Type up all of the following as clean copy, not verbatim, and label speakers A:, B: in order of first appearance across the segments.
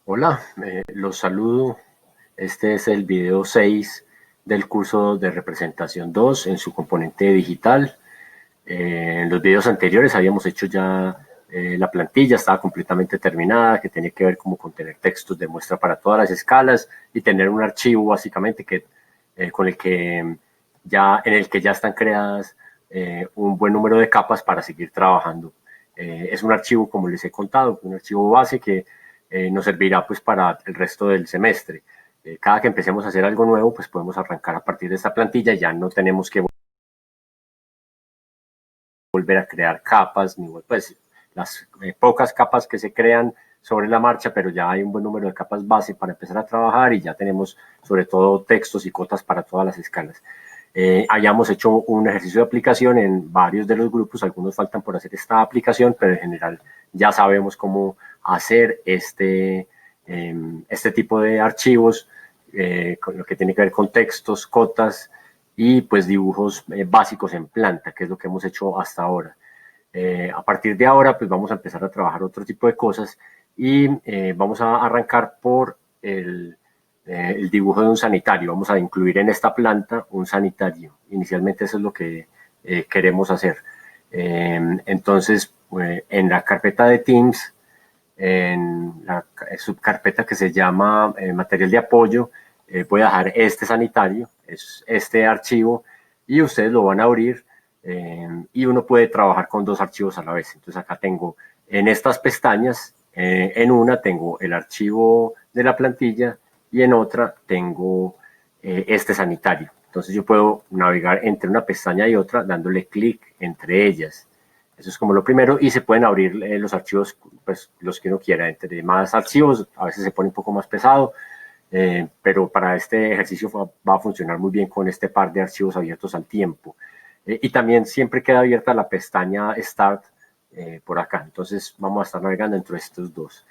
A: Hola, los saludo. Este es el video 6 del curso de representación 2 en su componente digital. En los videos anteriores habíamos hecho ya la plantilla, estaba completamente terminada, que tenía que ver como con tener textos de muestra para todas las escalas y tener un archivo básicamente con el que en el que ya están creadas un buen número de capas para seguir trabajando. Es un archivo, como les he contado, un archivo base que nos servirá pues para el resto del semestre. Cada que empecemos a hacer algo nuevo, pues podemos arrancar a partir de esta plantilla y ya no tenemos que volver a crear capas, ni pues las pocas capas que se crean sobre la marcha, pero ya hay un buen número de capas base para empezar a trabajar y ya tenemos sobre todo textos y cotas para todas las escalas. Hayamos hecho un ejercicio de aplicación en varios de los grupos, algunos faltan por hacer esta aplicación, pero en general ya sabemos cómo hacer este tipo de archivos, con lo que tiene que ver con textos, cotas y pues dibujos básicos en planta, que es lo que hemos hecho hasta ahora. A partir de ahora pues vamos a empezar a trabajar otro tipo de cosas y vamos a arrancar por el dibujo de un sanitario. Vamos a incluir en esta planta un sanitario. Inicialmente eso es lo que queremos hacer. Entonces, en la carpeta de Teams, en la subcarpeta que se llama material de apoyo, voy a dejar este sanitario, es este archivo, y ustedes lo van a abrir y uno puede trabajar con dos archivos a la vez. Entonces acá tengo en estas pestañas, en una tengo el archivo de la plantilla y en otra tengo este sanitario. Entonces yo puedo navegar entre una pestaña y otra dándole clic entre ellas. Eso es como lo primero y se pueden abrir los archivos, pues los que uno quiera. Entre más archivos, a veces se pone un poco más pesado, pero para este ejercicio va a funcionar muy bien con este par de archivos abiertos al tiempo. Y también siempre queda abierta la pestaña Start por acá. Entonces vamos a estar navegando entre estos dos.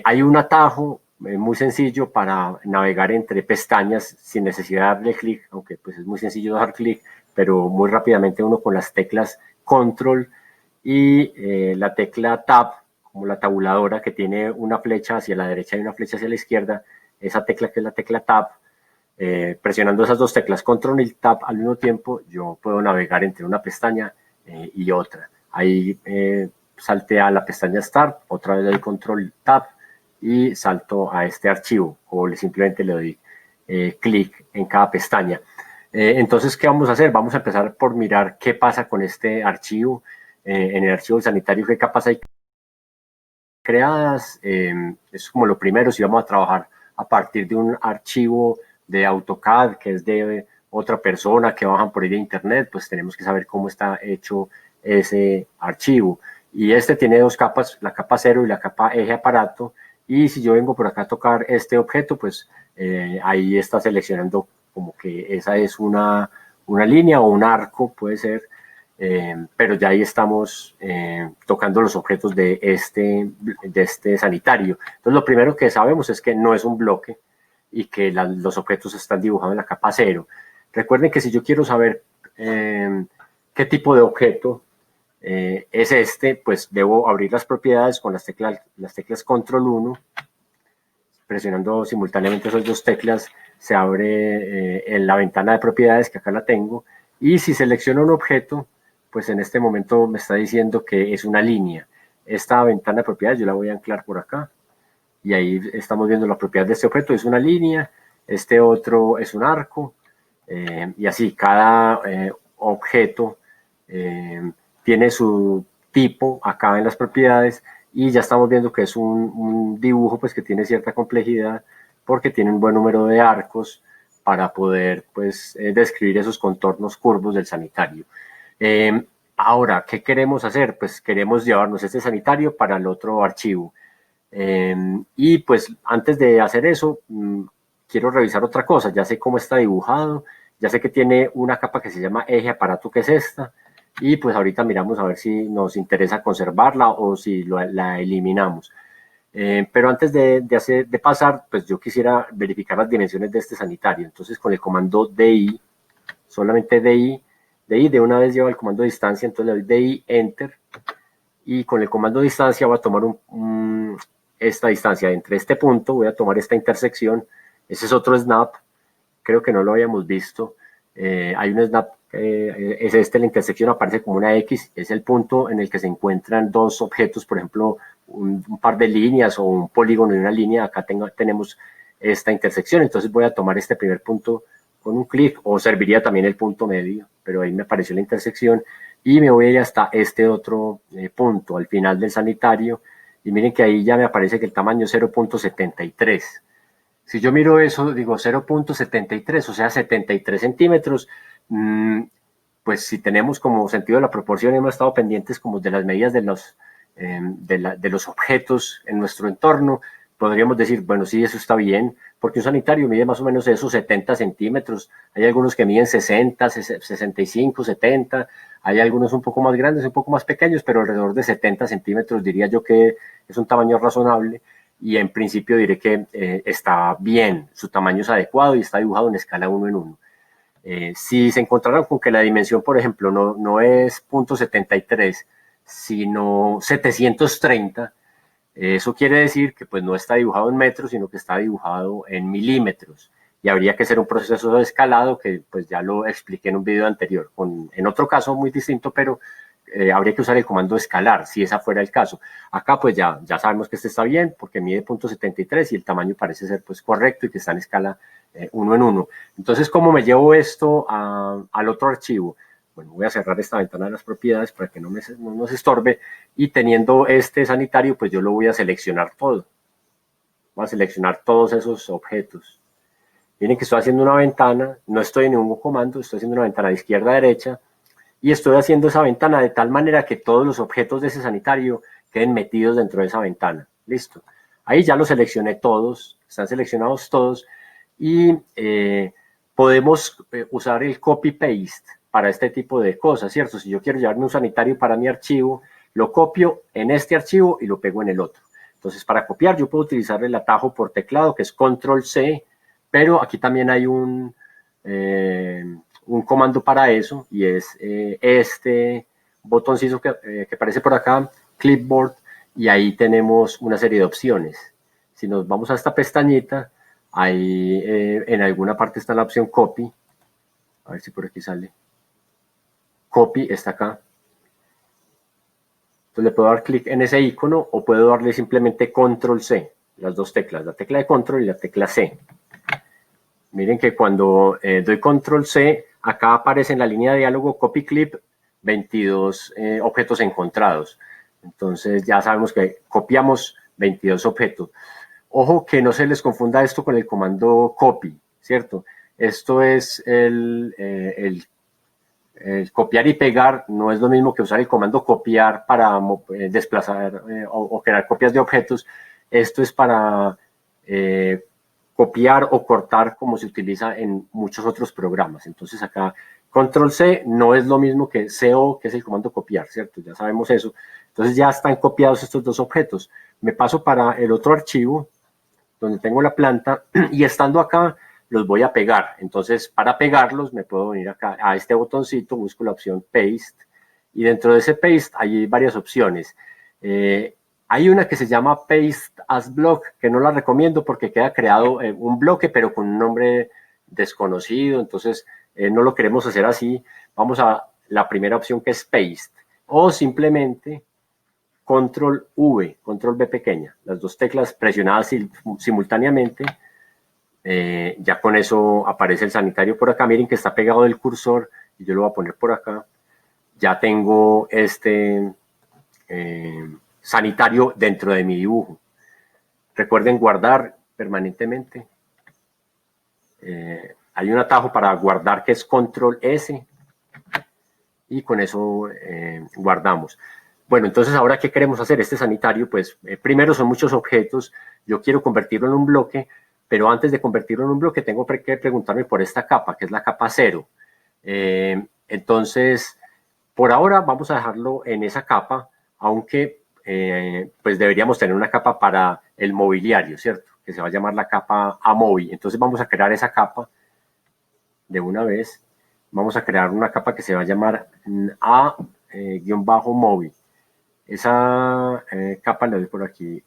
A: Hay un atajo muy sencillo para navegar entre pestañas sin necesidad de darle clic, aunque pues es muy sencillo dar clic, pero muy rápidamente uno con las teclas Control y la tecla Tab, como la tabuladora que tiene una flecha hacia la derecha y una flecha hacia la izquierda, esa tecla que es la tecla Tab, presionando esas dos teclas, Control y Tab al mismo tiempo, yo puedo navegar entre una pestaña y otra. Ahí salte a la pestaña Start, otra vez le doy Control Tab y salto a este archivo, o simplemente le doy clic en cada pestaña. Entonces, ¿qué vamos a hacer? Vamos a empezar por mirar qué pasa con este archivo. En el archivo sanitario, qué capas hay creadas. Es como lo primero, si vamos a trabajar a partir de un archivo de AutoCAD que es de otra persona que bajan por ahí de internet, pues tenemos que saber cómo está hecho ese archivo. Y este tiene dos capas, la capa 0 y la capa eje aparato. Y si yo vengo por acá a tocar este objeto, pues ahí está seleccionando como que esa es una línea o un arco, puede ser, pero ya ahí estamos tocando los objetos de este sanitario. Entonces lo primero que sabemos es que no es un bloque y que los objetos están dibujados en la capa 0. Recuerden que si yo quiero saber qué tipo de objeto es este, pues debo abrir las propiedades con las teclas Control 1, presionando simultáneamente esas dos teclas se abre en la ventana de propiedades, que acá la tengo, y si selecciono un objeto, pues en este momento me está diciendo que es una línea. Esta ventana de propiedades yo la voy a anclar por acá, y ahí estamos viendo la propiedad de este objeto, es una línea, este otro es un arco, y así cada objeto tiene su tipo acá en las propiedades y ya estamos viendo que es un dibujo pues que tiene cierta complejidad porque tiene un buen número de arcos para poder pues describir esos contornos curvos del sanitario. Ahora, ¿qué queremos hacer? Pues queremos llevarnos este sanitario para el otro archivo. Y pues antes de hacer eso, quiero revisar otra cosa. Ya sé cómo está dibujado, ya sé que tiene una capa que se llama eje aparato, que es esta, y pues ahorita miramos a ver si nos interesa conservarla o si la eliminamos. Pero antes de pasar, pues yo quisiera verificar las dimensiones de este sanitario. Entonces con el comando DI, solamente DI de una vez lleva el comando de distancia, entonces le doy DI, Enter, y con el comando de distancia voy a tomar esta distancia entre este punto, voy a tomar esta intersección, ese es otro snap, creo que no lo habíamos visto, hay un snap, es este, la intersección aparece como una X, es el punto en el que se encuentran dos objetos, por ejemplo, un par de líneas o un polígono y una línea, acá tenemos esta intersección, entonces voy a tomar este primer punto con un clic, o serviría también el punto medio, pero ahí me apareció la intersección, y me voy a ir hasta este otro punto, al final del sanitario, y miren que ahí ya me aparece que el tamaño es 0.73. Si yo miro eso, digo 0.73, o sea, 73 centímetros, pues si tenemos como sentido de la proporción, hemos estado pendientes como de las medidas de los objetos en nuestro entorno, podríamos decir, bueno, sí, eso está bien, porque un sanitario mide más o menos esos 70 centímetros, hay algunos que miden 60, 65, 70, hay algunos un poco más grandes, un poco más pequeños, pero alrededor de 70 centímetros diría yo que es un tamaño razonable, y en principio diré que está bien, su tamaño es adecuado y está dibujado en escala 1 en 1. Si se encontraran con que la dimensión, por ejemplo, no es .73, sino 730, eso quiere decir que pues no está dibujado en metros, sino que está dibujado en milímetros. Y habría que hacer un proceso de escalado que pues ya lo expliqué en un video anterior, en otro caso muy distinto, pero habría que usar el comando escalar, si ese fuera el caso. Acá pues ya sabemos que este está bien, porque mide .73 y el tamaño parece ser pues correcto y que está en escala 1 en 1. Entonces, ¿cómo me llevo esto al otro archivo? Bueno, voy a cerrar esta ventana de las propiedades para que no nos estorbe, y teniendo este sanitario, pues yo lo voy a seleccionar todo. Voy a seleccionar todos esos objetos. Miren que estoy haciendo una ventana, no estoy en ningún comando, estoy haciendo una ventana de izquierda a derecha, y estoy haciendo esa ventana de tal manera que todos los objetos de ese sanitario queden metidos dentro de esa ventana. Listo. Ahí ya los seleccioné todos, están seleccionados todos, y podemos usar el copy-paste para este tipo de cosas, ¿cierto? Si yo quiero llevarme un sanitario para mi archivo, lo copio en este archivo y lo pego en el otro. Entonces, para copiar yo puedo utilizar el atajo por teclado, que es Control-C, pero aquí también hay un comando para eso, y es este botoncito que aparece por acá, Clipboard, y ahí tenemos una serie de opciones. Si nos vamos a esta pestañita, ahí en alguna parte está la opción Copy, a ver si por aquí sale. Copy está acá. Entonces le puedo dar clic en ese icono, o puedo darle simplemente Control C, las dos teclas, la tecla de Control y la tecla C. Miren que cuando doy Control C, acá aparece en la línea de diálogo Copy Clip 22 objetos encontrados. Entonces ya sabemos que copiamos 22 objetos. Ojo que no se les confunda esto con el comando copy, ¿cierto? Esto es el copiar y pegar, no es lo mismo que usar el comando copiar para desplazar o crear copias de objetos. Esto es para copiar o cortar, como se utiliza en muchos otros programas. Entonces acá Control C no es lo mismo que CO, que es el comando copiar, ¿cierto? Ya sabemos eso. Entonces ya están copiados estos dos objetos. Me paso para el otro archivo, donde tengo la planta, y estando acá los voy a pegar. Entonces, para pegarlos me puedo venir acá a este botoncito, busco la opción Paste, y dentro de ese Paste hay varias opciones. Hay una que se llama Paste as Block, que no la recomiendo porque queda creado un bloque, pero con un nombre desconocido, entonces no lo queremos hacer así. Vamos a la primera opción, que es Paste, o simplemente Control V, Control V pequeña, las dos teclas presionadas simultáneamente. Ya con eso aparece el sanitario por acá. Miren que está pegado del cursor, y yo lo voy a poner por acá. Ya tengo este sanitario dentro de mi dibujo. Recuerden guardar permanentemente. Hay un atajo para guardar que es Control S, y con eso guardamos. Bueno, entonces ahora, ¿qué queremos hacer? Este sanitario, pues primero son muchos objetos, yo quiero convertirlo en un bloque, pero antes de convertirlo en un bloque tengo que preguntarme por esta capa, que es la capa 0. Entonces, por ahora vamos a dejarlo en esa capa, aunque pues deberíamos tener una capa para el mobiliario, ¿cierto? Que se va a llamar la capa AMOVI. Entonces vamos a crear esa capa de una vez. Vamos a crear una capa que se va a llamar A-MOVI. Esa capa la doy por aquí,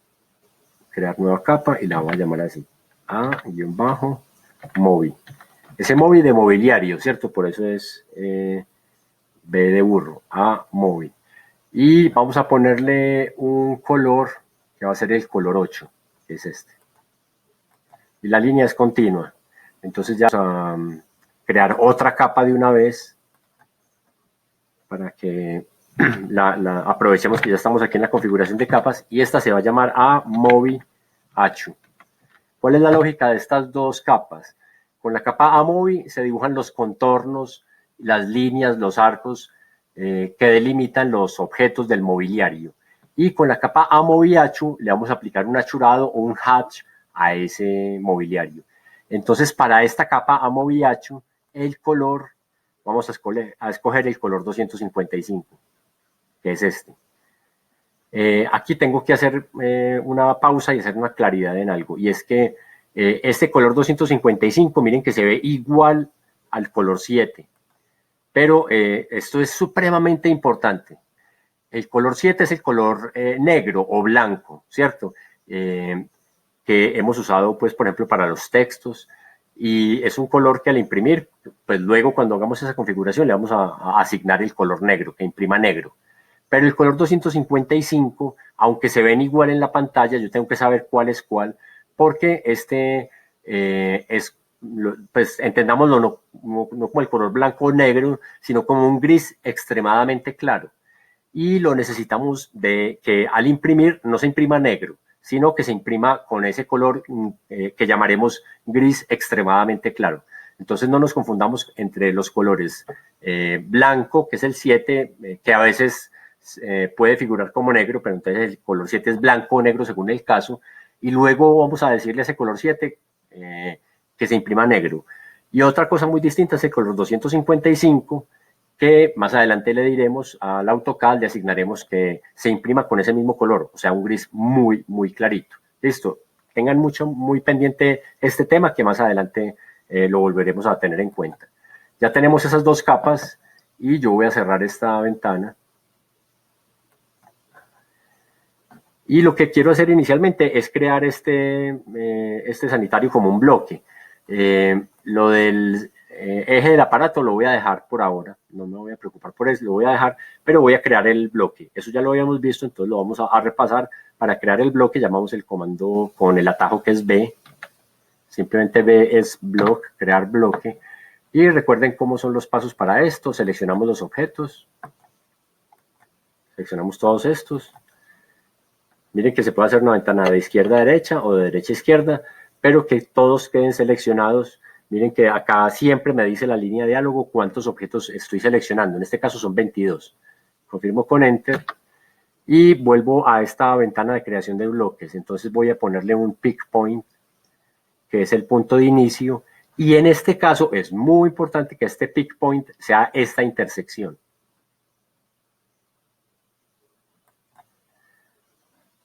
A: crear nueva capa y la vamos a llamar así, A-Mobi. Ese Mobi de mobiliario, ¿cierto? Por eso es B de burro, A-Mobi. Y vamos a ponerle un color que va a ser el color 8, que es este. Y la línea es continua. Entonces ya vamos a crear otra capa de una vez para que aprovechemos que ya estamos aquí en la configuración de capas, y esta se va a llamar A-Mobi Achu. ¿Cuál es la lógica de estas dos capas? Con la capa A-Mobi se dibujan los contornos, las líneas, los arcos que delimitan los objetos del mobiliario. Y con la capa A-Mobi Achu le vamos a aplicar un achurado o un hatch a ese mobiliario. Entonces, para esta capa A-Mobi Achu, el color, vamos a escoger el color 255, que es este. Aquí tengo que hacer una pausa y hacer una claridad en algo, y es que este color 255, miren que se ve igual al color 7, pero esto es supremamente importante. El color 7 es el color negro o blanco, ¿cierto? Que hemos usado, pues, por ejemplo, para los textos, y es un color que al imprimir, pues luego cuando hagamos esa configuración le vamos a asignar el color negro, que imprima negro. Pero el color 255, aunque se ven igual en la pantalla, yo tengo que saber cuál es cuál, porque este es, pues entendámoslo, no como el color blanco o negro, sino como un gris extremadamente claro. Y lo necesitamos de que al imprimir no se imprima negro, sino que se imprima con ese color que llamaremos gris extremadamente claro. Entonces no nos confundamos entre los colores blanco, que es el 7, que a veces puede figurar como negro, pero entonces el color 7 es blanco o negro según el caso, y luego vamos a decirle a ese color 7 que se imprima negro. Y otra cosa muy distinta es el color 255, que más adelante le diremos al AutoCAD, le asignaremos que se imprima con ese mismo color, o sea, un gris muy, muy clarito. Listo, tengan muy pendiente este tema, que más adelante lo volveremos a tener en cuenta. Ya tenemos esas dos capas y yo voy a cerrar esta ventana. Y lo que quiero hacer inicialmente es crear este sanitario como un bloque. Lo del eje del aparato lo voy a dejar por ahora, no me voy a preocupar por eso, lo voy a dejar, pero voy a crear el bloque. Eso ya lo habíamos visto, entonces lo vamos a repasar. Para crear el bloque llamamos el comando con el atajo que es B. Simplemente B es block, crear bloque. Y recuerden cómo son los pasos para esto. Seleccionamos los objetos. Seleccionamos todos estos. Miren que se puede hacer una ventana de izquierda a derecha o de derecha a izquierda, pero que todos queden seleccionados. Miren que acá siempre me dice la línea de diálogo cuántos objetos estoy seleccionando. En este caso son 22. Confirmo con Enter y vuelvo a esta ventana de creación de bloques. Entonces voy a ponerle un pick point, que es el punto de inicio. Y en este caso es muy importante que este pick point sea esta intersección.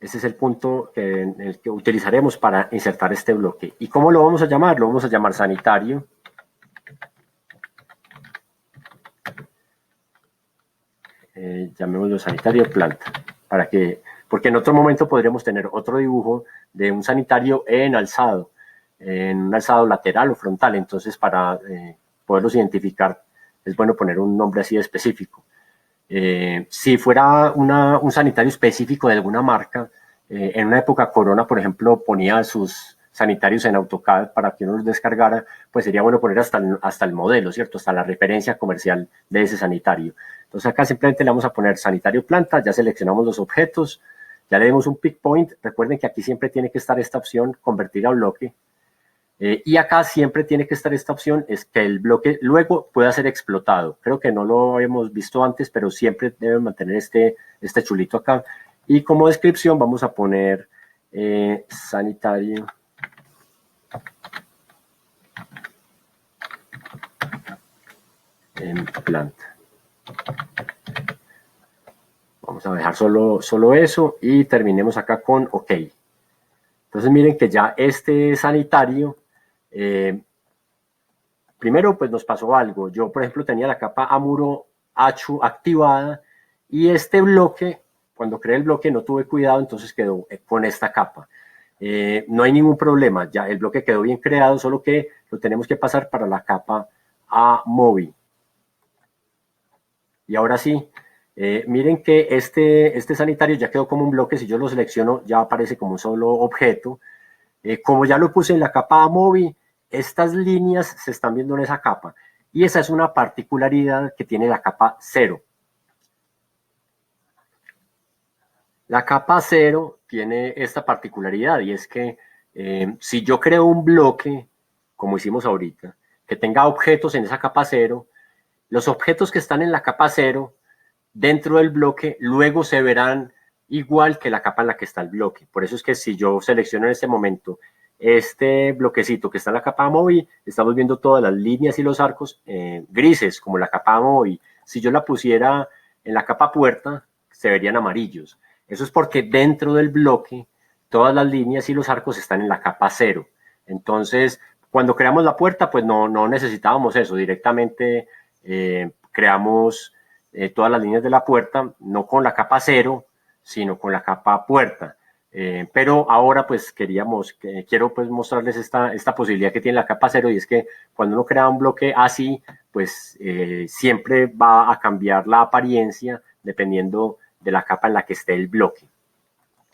A: Ese es el punto en el que utilizaremos para insertar este bloque. ¿Y cómo lo vamos a llamar? Lo vamos a llamar sanitario. Llamémoslo sanitario planta. Porque en otro momento podríamos tener otro dibujo de un sanitario en un alzado lateral o frontal. Entonces, para poderlos identificar, es bueno poner un nombre así específico. Si fuera un sanitario específico de alguna marca, en una época Corona, por ejemplo, ponía sus sanitarios en AutoCAD para que uno los descargara, pues sería bueno poner hasta el modelo, ¿cierto? Hasta la referencia comercial de ese sanitario. Entonces acá simplemente le vamos a poner sanitario planta, ya seleccionamos los objetos, ya le demos un pick point. Recuerden que aquí siempre tiene que estar esta opción, convertir a bloque. Y acá siempre tiene que estar esta opción, es que el bloque luego pueda ser explotado. Creo que no lo hemos visto antes, pero siempre debe mantener este chulito acá. Y como descripción vamos a poner sanitario en planta. Vamos a dejar solo eso y terminemos acá con OK. Entonces miren que ya este sanitario... primero, pues nos pasó algo. Yo, por ejemplo, tenía la capa Amuro Achu activada y este bloque, cuando creé el bloque, no tuve cuidado, entonces quedó con esta capa. no hay ningún problema, ya el bloque quedó bien creado, solo que lo tenemos que pasar para la capa a móvil. Y ahora sí, miren que este sanitario ya quedó como un bloque. Si yo lo selecciono ya aparece como un solo objeto. Como ya lo puse en la capa móvil, estas líneas se están viendo en esa capa. Y esa es una particularidad que tiene la capa 0. La capa 0 tiene esta particularidad y es que si yo creo un bloque, como hicimos ahorita, que tenga objetos en esa capa 0, los objetos que están en la capa 0 dentro del bloque luego se verán igual que la capa en la que está el bloque. Por eso es que si yo selecciono en este momento este bloquecito que está en la capa móvil, estamos viendo todas las líneas y los arcos grises, como la capa móvil. Si yo la pusiera en la capa puerta, se verían amarillos. Eso es porque dentro del bloque todas las líneas y los arcos están en la capa 0. Entonces, cuando creamos la puerta, pues no necesitábamos eso. Directamente creamos todas las líneas de la puerta, no con la capa 0, sino con la capa puerta. Pero ahora pues quiero pues mostrarles esta posibilidad que tiene la capa 0, y es que cuando uno crea un bloque así, pues siempre va a cambiar la apariencia dependiendo de la capa en la que esté el bloque.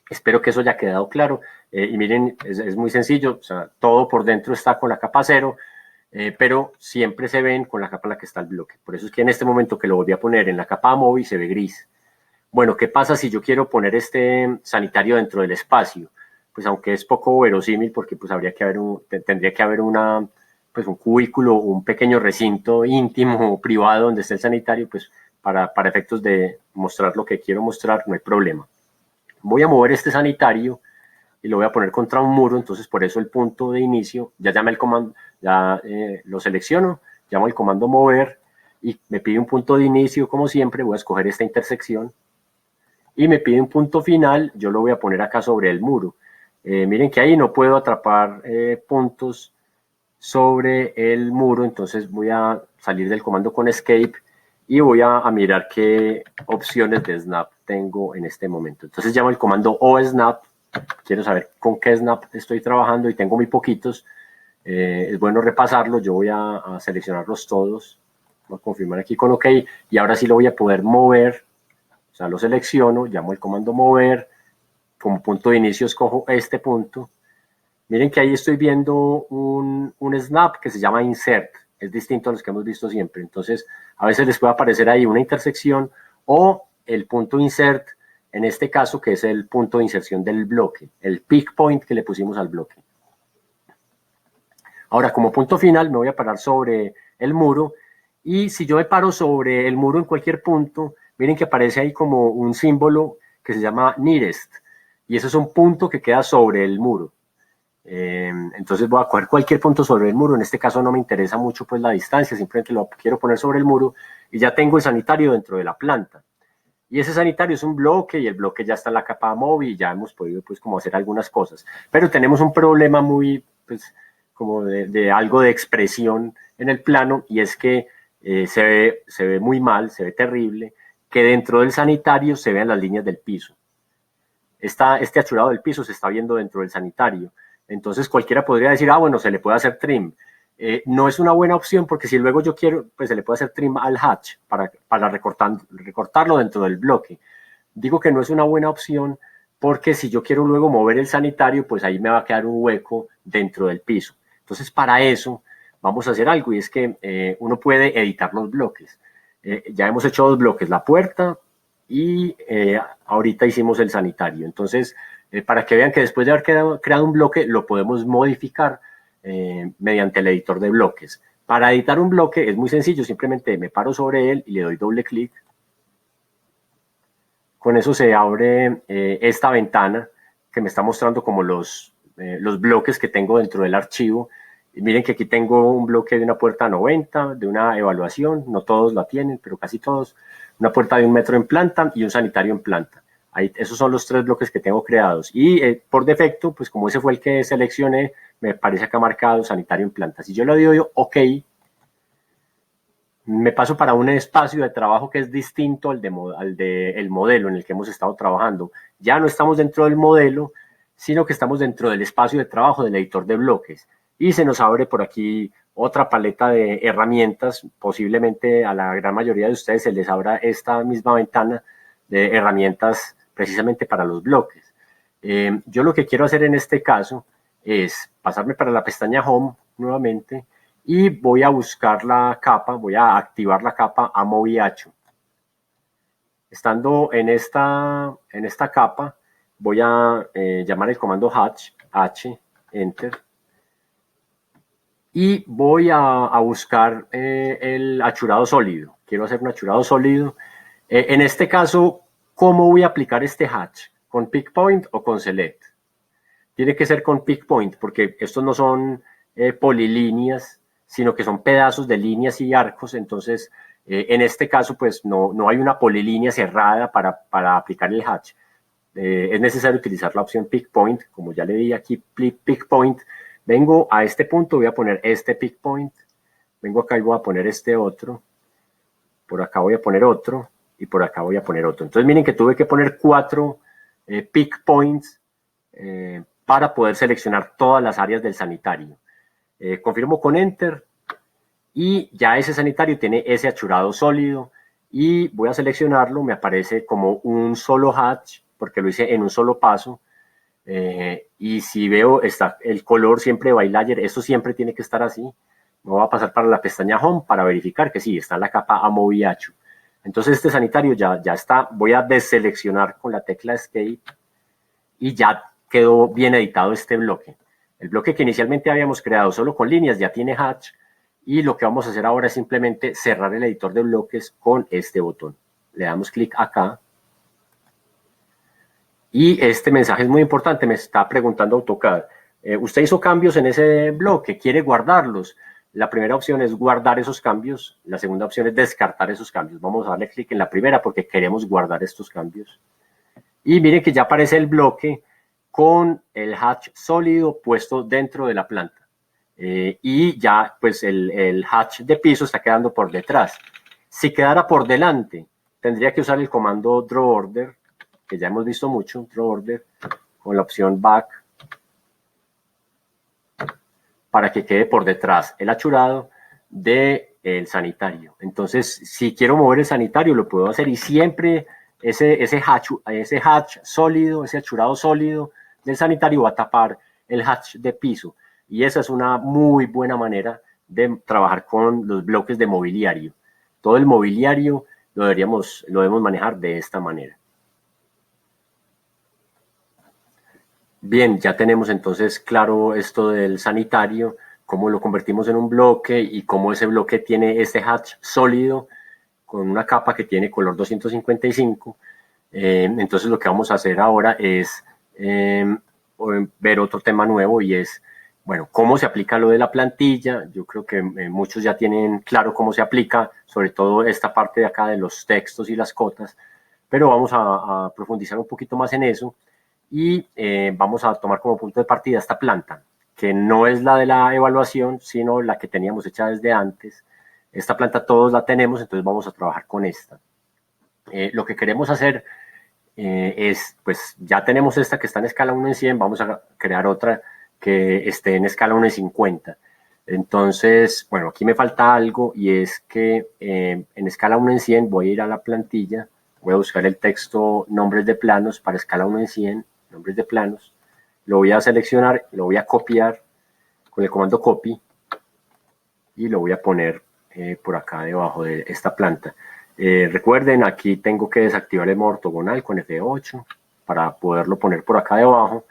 A: Espero que eso haya quedado claro. Y miren, es muy sencillo, o sea, todo por dentro está con la capa 0, pero siempre se ven con la capa en la que está el bloque. Por eso es que en este momento que lo volví a poner en la capa móvil se ve gris. Bueno, ¿qué pasa si yo quiero poner este sanitario dentro del espacio? Pues aunque es poco verosímil, porque pues tendría que haber pues un cubículo, un pequeño recinto íntimo o privado donde esté el sanitario, pues para efectos de mostrar lo que quiero mostrar no hay problema. Voy a mover este sanitario y lo voy a poner contra un muro, entonces por eso el punto de inicio, ya llamé el comando, ya lo selecciono, llamo el comando mover y me pide un punto de inicio, como siempre, voy a escoger esta intersección y me pide un punto final, yo lo voy a poner acá sobre el muro. Miren que ahí no puedo atrapar puntos sobre el muro, entonces voy a salir del comando con escape y voy a mirar qué opciones de snap tengo en este momento. Entonces llamo el comando OSnap, quiero saber con qué snap estoy trabajando y tengo muy poquitos. Es bueno repasarlo, yo voy a seleccionarlos todos, voy a confirmar aquí con OK y ahora sí lo voy a poder mover, o sea, lo selecciono, llamo el comando mover, como punto de inicio escojo este punto. Miren que ahí estoy viendo un snap que se llama insert, es distinto a los que hemos visto siempre. Entonces, a veces les puede aparecer ahí una intersección o el punto insert, en este caso, que es el punto de inserción del bloque, el pick point que le pusimos al bloque. Ahora, como punto final, me voy a parar sobre el muro y si yo me paro sobre el muro en cualquier punto, miren que aparece ahí como un símbolo que se llama nearest y eso es un punto que queda sobre el muro. Entonces voy a coger cualquier punto sobre el muro, en este caso no me interesa mucho pues la distancia, simplemente lo quiero poner sobre el muro y ya tengo el sanitario dentro de la planta. Y ese sanitario es un bloque y el bloque ya está en la capa móvil y ya hemos podido pues como hacer algunas cosas. Pero tenemos un problema muy pues como de algo de expresión en el plano y es que se ve muy mal, se ve terrible, que dentro del sanitario se vean las líneas del piso. Este achurado del piso se está viendo dentro del sanitario. Entonces cualquiera podría decir, bueno, se le puede hacer trim. No es una buena opción porque si luego yo quiero, pues se le puede hacer trim al hatch para recortarlo dentro del bloque. Digo que no es una buena opción porque si yo quiero luego mover el sanitario, pues ahí me va a quedar un hueco dentro del piso. Entonces para eso vamos a hacer algo y es que uno puede editar los bloques. Ya hemos hecho 2 bloques, la puerta y ahorita hicimos el sanitario. Entonces, para que vean que después de haber creado un bloque, lo podemos modificar mediante el editor de bloques. Para editar un bloque es muy sencillo, simplemente me paro sobre él y le doy doble clic. Con eso se abre esta ventana que me está mostrando como los bloques que tengo dentro del archivo. Y miren que aquí tengo un bloque de una puerta 90, de una evaluación, no todos la tienen, pero casi todos, una puerta de 1 metro en planta y un sanitario en planta. Ahí, esos son los 3 bloques que tengo creados. Y por defecto, pues como ese fue el que seleccioné, me parece acá marcado sanitario en planta. Si yo le doy OK, me paso para un espacio de trabajo que es distinto al del modelo en el que hemos estado trabajando. Ya no estamos dentro del modelo, sino que estamos dentro del espacio de trabajo del editor de bloques. Y se nos abre por aquí otra paleta de herramientas. Posiblemente a la gran mayoría de ustedes se les abra esta misma ventana de herramientas precisamente para los bloques. Yo lo que quiero hacer en este caso es pasarme para la pestaña Home nuevamente y voy a buscar la capa, voy a activar la capa AmoVH. Estando en esta capa, voy a llamar el comando H, Enter, y voy a buscar el achurado sólido. Quiero hacer un achurado sólido. En este caso, ¿cómo voy a aplicar este hatch? ¿Con Pick Point o con Select? Tiene que ser con Pick Point, porque estos no son polilíneas, sino que son pedazos de líneas y arcos. Entonces, en este caso, pues no hay una polilínea cerrada para aplicar el hatch. Es necesario utilizar la opción Pick Point, como ya le di aquí, Pick Point. Vengo a este punto, voy a poner este Pick Point. Vengo acá y voy a poner este otro. Por acá voy a poner otro. Y por acá voy a poner otro. Entonces, miren que tuve que poner 4 Pick Points para poder seleccionar todas las áreas del sanitario. Confirmo con Enter y ya ese sanitario tiene ese achurado sólido y voy a seleccionarlo, me aparece como un solo hatch porque lo hice en un solo paso y si veo está el color siempre de Bylayer, esto siempre tiene que estar así. Me voy a pasar para la pestaña Home para verificar que sí, está en la capa AmoVH. Entonces este sanitario ya está, voy a deseleccionar con la tecla Escape y ya quedó bien editado este bloque. El bloque que inicialmente habíamos creado solo con líneas ya tiene hatch y lo que vamos a hacer ahora es simplemente cerrar el editor de bloques con este botón. Le damos clic acá y este mensaje es muy importante, me está preguntando AutoCAD. Usted hizo cambios en ese bloque, quiere guardarlos. La primera opción es guardar esos cambios, la segunda opción es descartar esos cambios. Vamos a darle clic en la primera porque queremos guardar estos cambios. Y miren que ya aparece el bloque con el hatch sólido puesto dentro de la planta. Y ya pues el hatch de piso está quedando por detrás. Si quedara por delante, tendría que usar el comando Draw Order, que ya hemos visto mucho, Draw Order, con la opción Back, para que quede por detrás el achurado del sanitario. Entonces, si quiero mover el sanitario, lo puedo hacer y siempre ese hatch sólido, ese achurado sólido del sanitario va a tapar el hatch de piso. Y esa es una muy buena manera de trabajar con los bloques de mobiliario. Todo el mobiliario lo debemos manejar de esta manera. Bien, ya tenemos entonces claro esto del sanitario, cómo lo convertimos en un bloque y cómo ese bloque tiene este hatch sólido con una capa que tiene color 255. Entonces lo que vamos a hacer ahora es ver otro tema nuevo y es, bueno, cómo se aplica lo de la plantilla. Yo creo que muchos ya tienen claro cómo se aplica, sobre todo esta parte de acá de los textos y las cotas, pero vamos a profundizar un poquito más en eso y vamos a tomar como punto de partida esta planta, que no es la de la evaluación, sino la que teníamos hecha desde antes. Esta planta todos la tenemos, entonces vamos a trabajar con esta. Lo que queremos hacer es, pues ya tenemos esta que está en escala 1 en 100, vamos a crear otra que esté en escala 1 en 50. Entonces, bueno, aquí me falta algo y es que en escala 1 en 100 voy a ir a la plantilla, voy a buscar el texto nombres de planos para escala 1 en 100, nombres de planos, lo voy a seleccionar, lo voy a copiar con el comando copy y lo voy a poner por acá debajo de esta planta. Recuerden, aquí tengo que desactivar el modo ortogonal con F8 para poderlo poner por acá debajo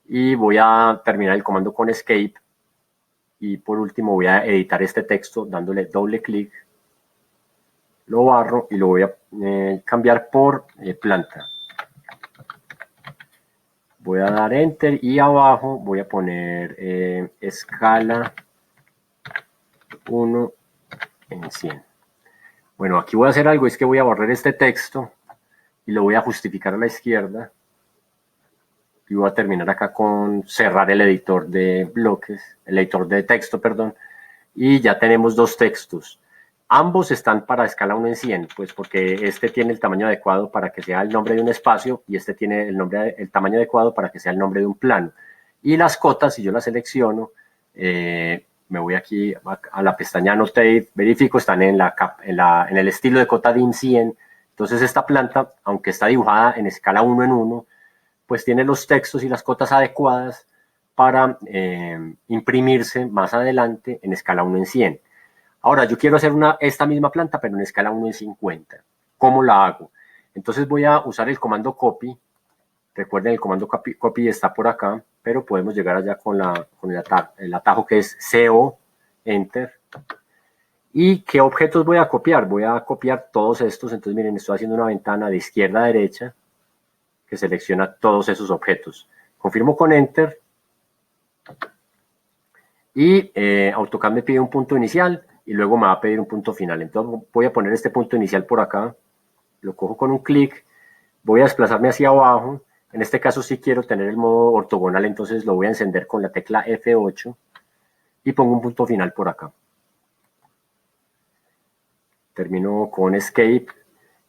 A: y voy a terminar el comando con Escape y por último voy a editar este texto dándole doble clic, lo barro y lo voy a cambiar por planta. Voy a dar Enter y abajo voy a poner escala 1 en 100. Bueno, aquí voy a hacer algo, es que voy a borrar este texto y lo voy a justificar a la izquierda. Y voy a terminar acá con cerrar el editor de bloques, el editor de texto, perdón. Y ya tenemos dos textos. Ambos están para escala 1 en 100, pues porque este tiene el tamaño adecuado para que sea el nombre de un espacio y este tiene el tamaño adecuado para que sea el nombre de un plano. Y las cotas, si yo las selecciono, me voy aquí a la pestaña Annotate, verifico, están en el estilo de cota DIN 100. Entonces esta planta, aunque está dibujada en escala 1 en 1, pues tiene los textos y las cotas adecuadas para imprimirse más adelante en escala 1 en 100. Ahora, yo quiero hacer esta misma planta, pero en escala 1 en 50. ¿Cómo la hago? Entonces voy a usar el comando copy. Recuerden, el comando copy está por acá, pero podemos llegar allá con el atajo que es CO, Enter. ¿Y qué objetos voy a copiar? Voy a copiar todos estos. Entonces, miren, estoy haciendo una ventana de izquierda a derecha que selecciona todos esos objetos. Confirmo con Enter. Y AutoCAD me pide un punto inicial y luego me va a pedir un punto final. Entonces voy a poner este punto inicial por acá, lo cojo con un clic, voy a desplazarme hacia abajo. En este caso sí quiero tener el modo ortogonal, entonces lo voy a encender con la tecla F8 y pongo un punto final por acá. Termino con Escape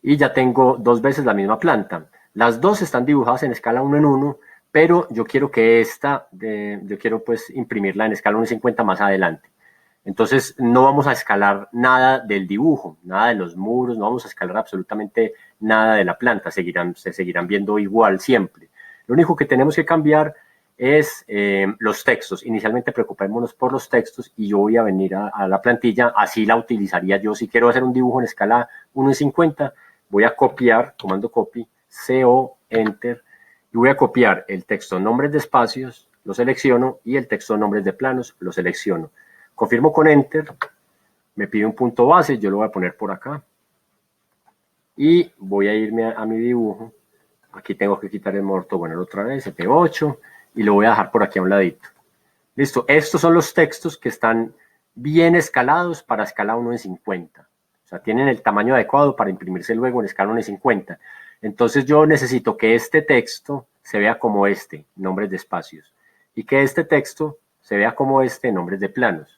A: y ya tengo dos veces la misma planta. Las dos están dibujadas en escala 1 en 1, pero yo quiero que yo quiero pues imprimirla en escala 1 en 50 más adelante. Entonces no vamos a escalar nada del dibujo, nada de los muros, no vamos a escalar absolutamente nada de la planta, se seguirán viendo igual siempre. Lo único que tenemos que cambiar es los textos. Inicialmente preocupémonos por los textos y yo voy a venir a la plantilla, así la utilizaría yo. Si quiero hacer un dibujo en escala 1 en 50, voy a copiar, comando copy, CO, Enter, y voy a copiar el texto nombres de espacios, lo selecciono, y el texto nombres de planos, lo selecciono. Confirmo con Enter, me pide un punto base, yo lo voy a poner por acá, y voy a irme a mi dibujo. Aquí tengo que quitar el modo ortogonal otra vez, F8, y lo voy a dejar por aquí a un ladito. Listo, estos son los textos que están bien escalados para escala 1 en 50. O sea, tienen el tamaño adecuado para imprimirse luego en escala 1 en 50. Entonces yo necesito que este texto se vea como este, nombres de espacios, y que este texto se vea como este, nombres de planos.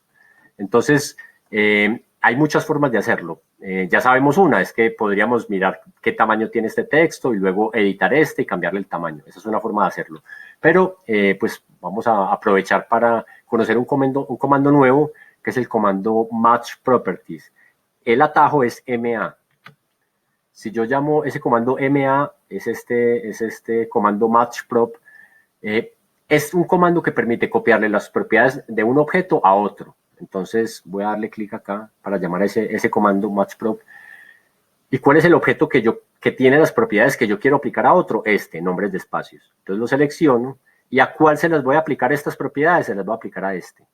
A: Entonces, hay muchas formas de hacerlo. Ya sabemos una, es que podríamos mirar qué tamaño tiene este texto y luego editar y cambiarle el tamaño. Esa es una forma de hacerlo. Pero, pues, vamos a aprovechar para conocer un comando nuevo, que es el comando Match Properties. El atajo es MA. Si yo llamo ese comando MA, es este comando Match Prop, es un comando que permite copiarle las propiedades de un objeto a otro. Entonces voy a darle clic acá para llamar a ese comando matchprop. ¿Y cuál es el objeto que tiene las propiedades que yo quiero aplicar a otro? Nombres de espacios. Entonces lo selecciono. ¿Y a cuál se las voy a aplicar estas propiedades? Se las voy a aplicar a este.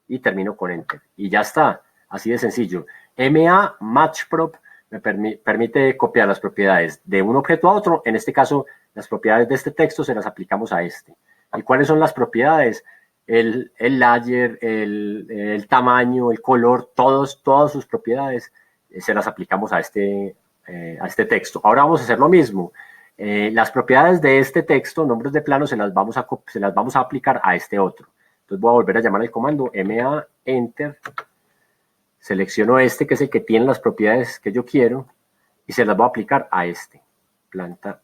A: Y termino con Enter. Y ya está. Así de sencillo. MA matchprop me permite copiar las propiedades de un objeto a otro. En este caso, las propiedades de este texto se las aplicamos a este. ¿Y cuáles son las propiedades? El layer, el tamaño, el color, todas sus propiedades se las aplicamos a este texto. Ahora vamos a hacer lo mismo. Las propiedades de este texto, nombres de plano, se las vamos a aplicar a este otro. Entonces voy a volver a llamar el comando MA Enter. Selecciono este, que es el que tiene las propiedades que yo quiero, y se las voy a aplicar a este. Planta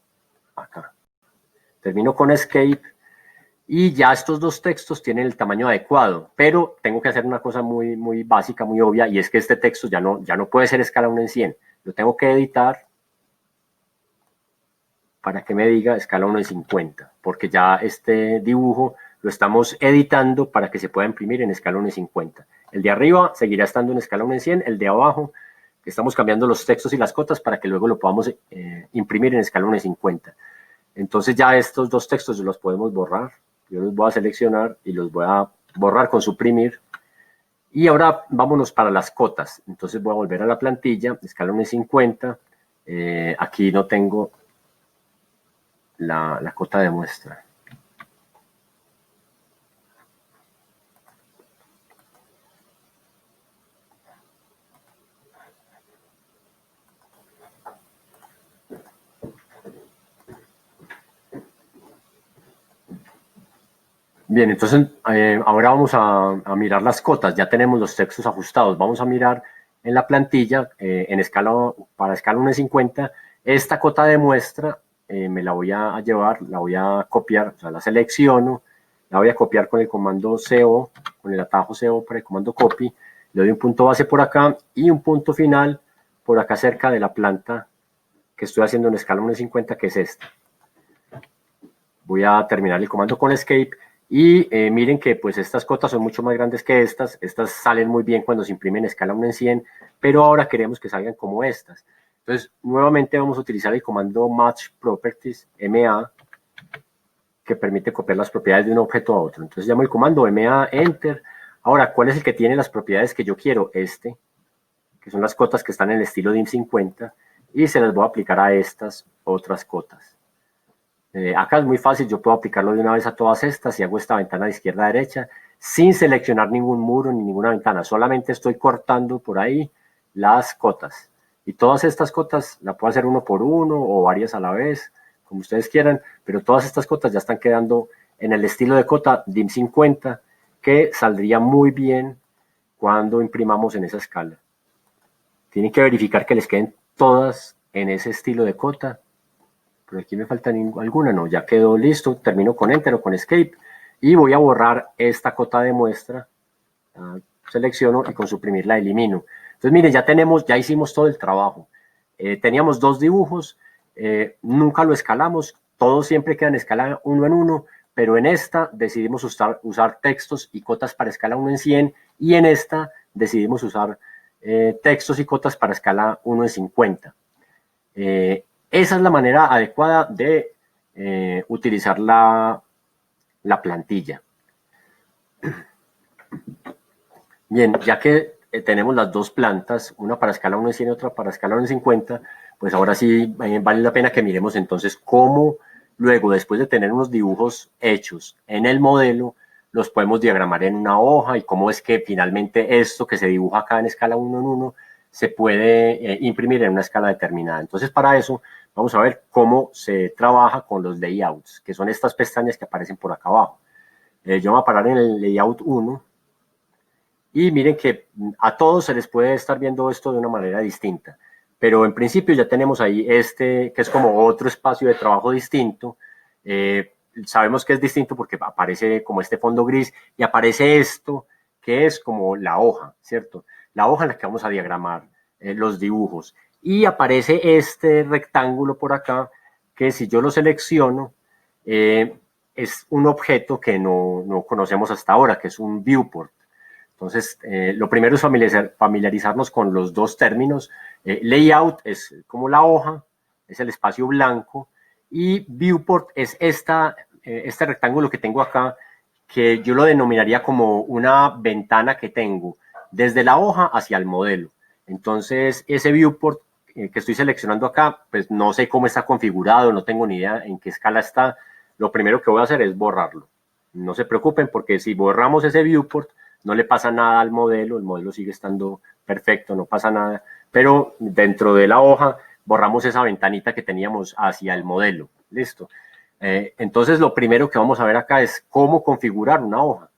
A: acá. Termino con Escape. Y ya estos dos textos tienen el tamaño adecuado, pero tengo que hacer una cosa muy, muy básica, muy obvia, y es que este texto ya no puede ser escala 1 en 100. Lo tengo que editar para que me diga escala 1 en 50, porque ya este dibujo lo estamos editando para que se pueda imprimir en escala 1 en 50. El de arriba seguirá estando en escala 1 en 100, el de abajo, estamos cambiando los textos y las cotas para que luego lo podamos imprimir en escala 1 en 50. Entonces ya estos dos textos los podemos borrar. Yo los voy a seleccionar y los voy a borrar con suprimir. Y ahora vámonos para las cotas. Entonces voy a volver a la plantilla, escala 1 en 50. Aquí no tengo la cota de muestra. Bien, entonces ahora vamos a mirar las cotas. Ya tenemos los textos ajustados. Vamos a mirar en la plantilla, para escala 1:50, esta cota de muestra me la voy a llevar, la voy a copiar, o sea, la selecciono, la voy a copiar con el comando CO, con el atajo CO para el comando copy, le doy un punto base por acá y un punto final por acá cerca de la planta que estoy haciendo en escala 1:50, que es esta. Voy a terminar el comando con escape y miren que pues estas cotas son mucho más grandes que estas salen muy bien cuando se imprimen en escala 1:100, pero ahora queremos que salgan como estas. Entonces nuevamente vamos a utilizar el comando match properties, MA, que permite copiar las propiedades de un objeto a otro. Entonces llamo el comando MA, enter. Ahora, ¿cuál es el que tiene las propiedades que yo quiero? Este, que son las cotas que están en el estilo DIM 50, y se las voy a aplicar a estas otras cotas. Acá es muy fácil, yo puedo aplicarlo de una vez a todas estas y hago esta ventana de izquierda a derecha sin seleccionar ningún muro ni ninguna ventana, solamente estoy cortando por ahí las cotas. Y todas estas cotas las puedo hacer uno por uno o varias a la vez, como ustedes quieran, pero todas estas cotas ya están quedando en el estilo de cota DIM 50, que saldría muy bien cuando imprimamos en esa escala. Tienen que verificar que les queden todas en ese estilo de cota. Pero aquí me falta alguna, no, ya quedó listo. Termino con enter o con escape y voy a borrar esta cota de muestra. Selecciono y con suprimir la elimino. Entonces miren, ya hicimos todo el trabajo. Teníamos dos dibujos, nunca lo escalamos, todos siempre quedan en escala 1 en 1, pero en esta decidimos usar textos y cotas para escala 1:100 y en esta decidimos usar textos y cotas para escala 1:50. Esa es la manera adecuada de utilizar la plantilla. Bien, ya que tenemos las dos plantas, una para escala 1:100 y otra para escala 1:50, pues ahora sí vale la pena que miremos entonces cómo luego, después de tener unos dibujos hechos en el modelo, los podemos diagramar en una hoja y cómo es que finalmente esto que se dibuja acá en escala 1 en 1 se puede imprimir en una escala determinada. Entonces, para eso vamos a ver cómo se trabaja con los layouts, que son estas pestañas que aparecen por acá abajo. Yo me voy a parar en el layout 1 y miren que a todos se les puede estar viendo esto de una manera distinta, pero en principio ya tenemos ahí este, que es como otro espacio de trabajo distinto. Sabemos que es distinto porque aparece como este fondo gris y aparece esto, que es como la hoja, ¿cierto? La hoja en la que vamos a diagramar los dibujos. Y aparece este rectángulo por acá, que si yo lo selecciono, es un objeto que no conocemos hasta ahora, que es un viewport. Entonces, lo primero es familiarizarnos con los dos términos. Layout es como la hoja, es el espacio blanco, y viewport es este rectángulo que tengo acá, que yo lo denominaría como una ventana que tengo desde la hoja hacia el modelo. Entonces, ese viewport que estoy seleccionando acá, pues no sé cómo está configurado, no tengo ni idea en qué escala está. Lo primero que voy a hacer es borrarlo. No se preocupen porque si borramos ese viewport, no le pasa nada al modelo, el modelo sigue estando perfecto, no pasa nada, pero dentro de la hoja borramos esa ventanita que teníamos hacia el modelo. Listo. Entonces, lo primero que vamos a ver acá es cómo configurar una hoja.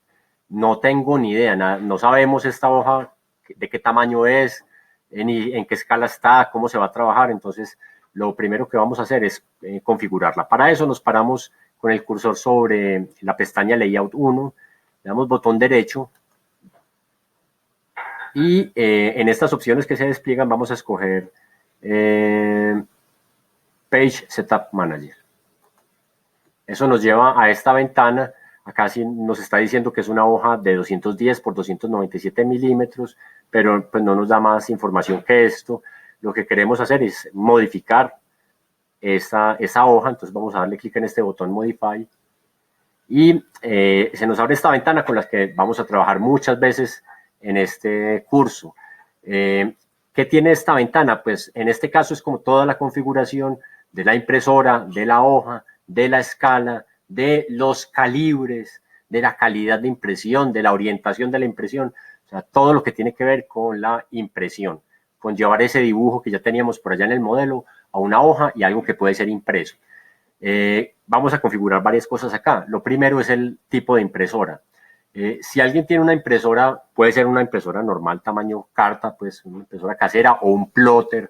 A: No tengo ni idea, no sabemos esta hoja de qué tamaño es, ni en qué escala está, cómo se va a trabajar. Entonces, lo primero que vamos a hacer es configurarla. Para eso nos paramos con el cursor sobre la pestaña Layout 1, le damos botón derecho y en estas opciones que se despliegan vamos a escoger Page Setup Manager. Eso nos lleva a esta ventana. Acá sí nos está diciendo que es una hoja de 210 por 297 milímetros, pero pues no nos da más información que esto. Lo que queremos hacer es modificar esa hoja, entonces vamos a darle clic en este botón Modify y se nos abre esta ventana con la que vamos a trabajar muchas veces en este curso. ¿Qué tiene esta ventana? Pues en este caso es como toda la configuración de la impresora, de la hoja, de la escala, de los calibres, de la calidad de impresión, de la orientación de la impresión, o sea, todo lo que tiene que ver con la impresión, con llevar ese dibujo que ya teníamos por allá en el modelo a una hoja y algo que puede ser impreso. Vamos a configurar varias cosas acá. Lo primero es el tipo de impresora. Si alguien tiene una impresora, puede ser una impresora normal, tamaño carta, pues una impresora casera o un plotter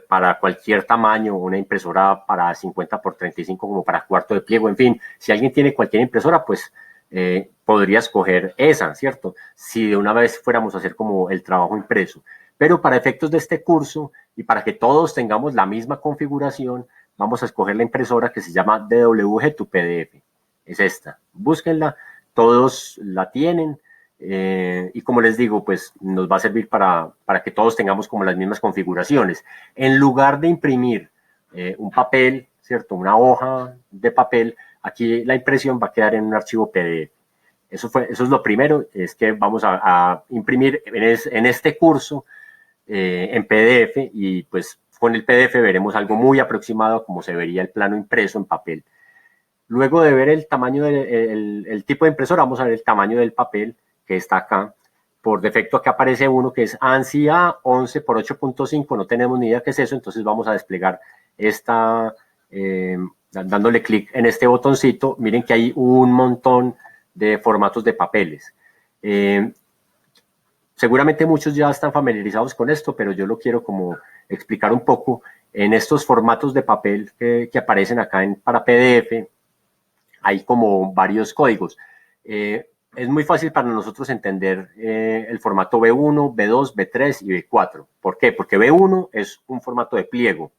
A: para cualquier tamaño, una impresora para 50 por 35 como para cuarto de pliego, en fin, si alguien tiene cualquier impresora, pues podría escoger esa, ¿cierto? Si de una vez fuéramos a hacer como el trabajo impreso. Pero para efectos de este curso y para que todos tengamos la misma configuración, vamos a escoger la impresora que se llama DWG to PDF. Es esta. Búsquenla, todos la tienen. Y como les digo, pues nos va a servir para que todos tengamos como las mismas configuraciones. En lugar de imprimir un papel, ¿cierto? Una hoja de papel, aquí la impresión va a quedar en un archivo PDF. Eso es lo primero, es que vamos a imprimir en este curso en PDF y pues con el PDF veremos algo muy aproximado como se vería el plano impreso en papel. Luego de ver el tamaño el tipo de impresora, vamos a ver el tamaño del papel que está acá. Por defecto acá aparece uno que es ANSI A11 por 8.5, no tenemos ni idea qué es eso, entonces vamos a desplegar esta, dándole clic en este botoncito. Miren que hay un montón de formatos de papeles. Seguramente muchos ya están familiarizados con esto, pero yo lo quiero como explicar un poco. En estos formatos de papel que aparecen acá para PDF, hay como varios códigos. Es muy fácil para nosotros entender el formato B1, B2, B3 y B4. ¿Por qué? Porque B1 es un formato de pliego.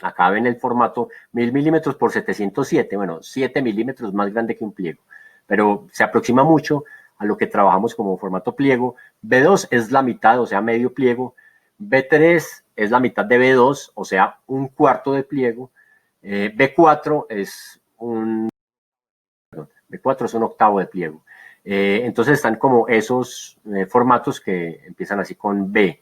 A: Acá ven el formato 1000 milímetros por 707, bueno, 7 milímetros más grande que un pliego, pero se aproxima mucho a lo que trabajamos como formato pliego. B2 es la mitad, o sea, medio pliego. B3 es la mitad de B2, o sea, un cuarto de pliego. B4 es un octavo de pliego. Entonces están como esos formatos que empiezan así con B.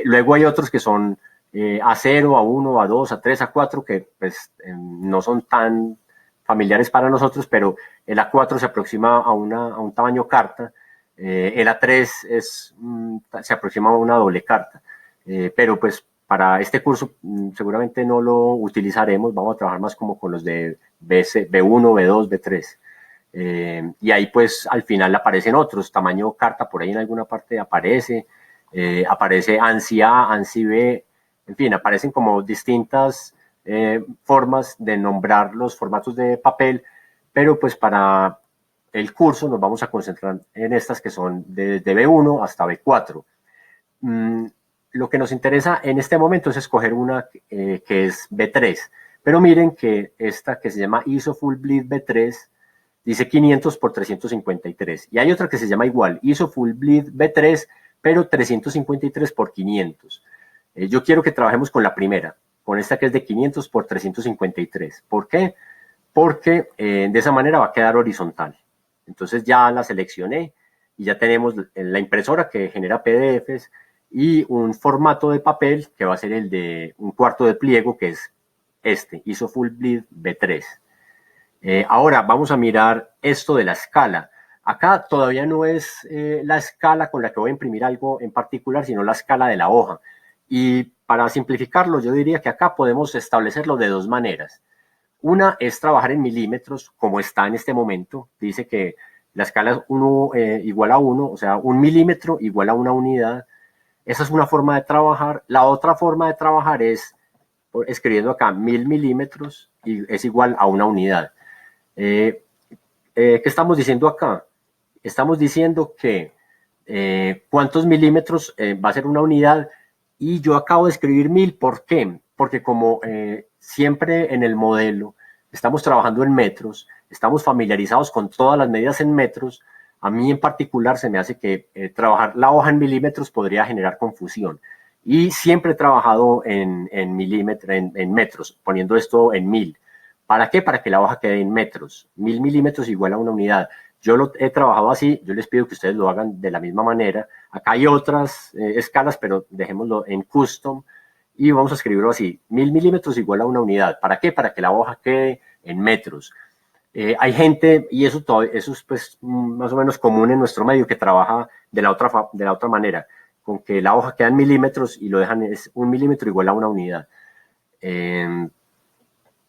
A: Luego hay otros que son A0, A1, A2, A3, A4, que pues no son tan familiares para nosotros, pero el A4 se aproxima a un tamaño carta, el A3 se aproxima a una doble carta, pero pues para este curso seguramente no lo utilizaremos, vamos a trabajar más como con los de B1, B2, B3. Y ahí pues al final aparecen otros, tamaño carta, por ahí en alguna parte aparece, aparece ANSI A, ANSI B, en fin, aparecen como distintas formas de nombrar los formatos de papel, pero pues para el curso nos vamos a concentrar en estas que son desde B1 hasta B4. Lo que nos interesa en este momento es escoger una que es B3, pero miren que esta que se llama ISO Full Bleed B3 dice 500 por 353 y hay otra que se llama igual, ISO Full Bleed B3, pero 353 por 500. Yo quiero que trabajemos con la primera, con esta que es de 500 por 353. ¿Por qué? Porque de esa manera va a quedar horizontal. Entonces ya la seleccioné y ya tenemos la impresora que genera PDFs y un formato de papel que va a ser el de un cuarto de pliego, que es este, ISO Full Bleed B3. Ahora vamos a mirar esto de la escala. Acá todavía no es la escala con la que voy a imprimir algo en particular, sino la escala de la hoja. Y para simplificarlo, yo diría que acá podemos establecerlo de dos maneras. Una es trabajar en milímetros, como está en este momento. Dice que la escala es 1 igual a 1, o sea, 1 milímetro igual a una unidad. Esa es una forma de trabajar. La otra forma de trabajar es escribiendo acá 1000 milímetros y es igual a una unidad. ¿Qué estamos diciendo acá? Estamos diciendo que cuántos milímetros va a ser una unidad y yo acabo de escribir 1000. ¿Por qué? Porque como siempre en el modelo estamos trabajando en metros, estamos familiarizados con todas las medidas en metros, a mí en particular se me hace que trabajar la hoja en milímetros podría generar confusión. Y siempre he trabajado en metros, poniendo esto en 1000. ¿Para qué? Para que la hoja quede en metros. 1000 milímetros igual a una unidad. Yo lo he trabajado así, yo les pido que ustedes lo hagan de la misma manera. Acá hay otras escalas, pero dejémoslo en custom y vamos a escribirlo así. 1000 milímetros igual a una unidad. ¿Para qué? Para que la hoja quede en metros. Hay gente, y eso es pues más o menos común en nuestro medio, que trabaja de la otra manera, con que la hoja queda en milímetros y lo dejan es 1 milímetro igual a una unidad.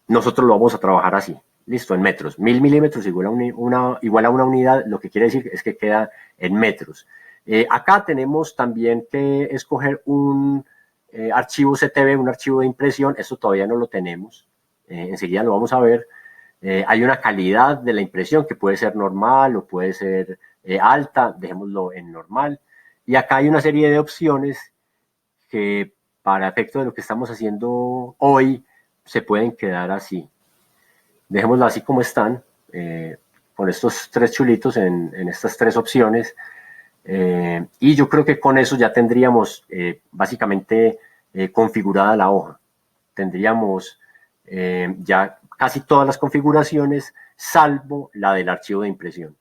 A: Nosotros lo vamos a trabajar así. Listo, en metros. 1000 milímetros igual a una unidad, lo que quiere decir es que queda en metros. Acá tenemos también que escoger un archivo CTB, un archivo de impresión. Esto todavía no lo tenemos. Enseguida lo vamos a ver. Hay una calidad de la impresión que puede ser normal o puede ser alta. Dejémoslo en normal. Y acá hay una serie de opciones que para efecto de lo que estamos haciendo hoy se pueden quedar así. Dejémoslo así como están, con estos tres chulitos en estas tres opciones. Y yo creo que con eso ya tendríamos básicamente configurada la hoja. Tendríamos ya casi todas las configuraciones, salvo la del archivo de impresión.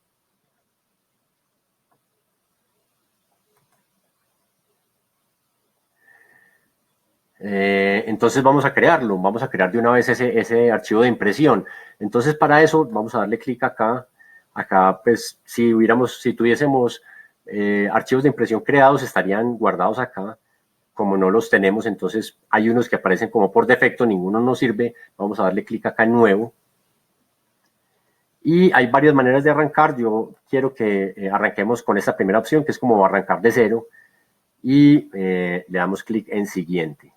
A: Entonces vamos a crearlo, vamos a crear de una vez ese archivo de impresión. Entonces para eso vamos a darle clic acá. Acá pues si tuviésemos archivos de impresión creados estarían guardados acá. Como no los tenemos, entonces hay unos que aparecen como por defecto, ninguno nos sirve. Vamos a darle clic acá en nuevo. Y hay varias maneras de arrancar. Yo quiero que arranquemos con esta primera opción, que es como arrancar de cero. Y le damos clic en siguiente.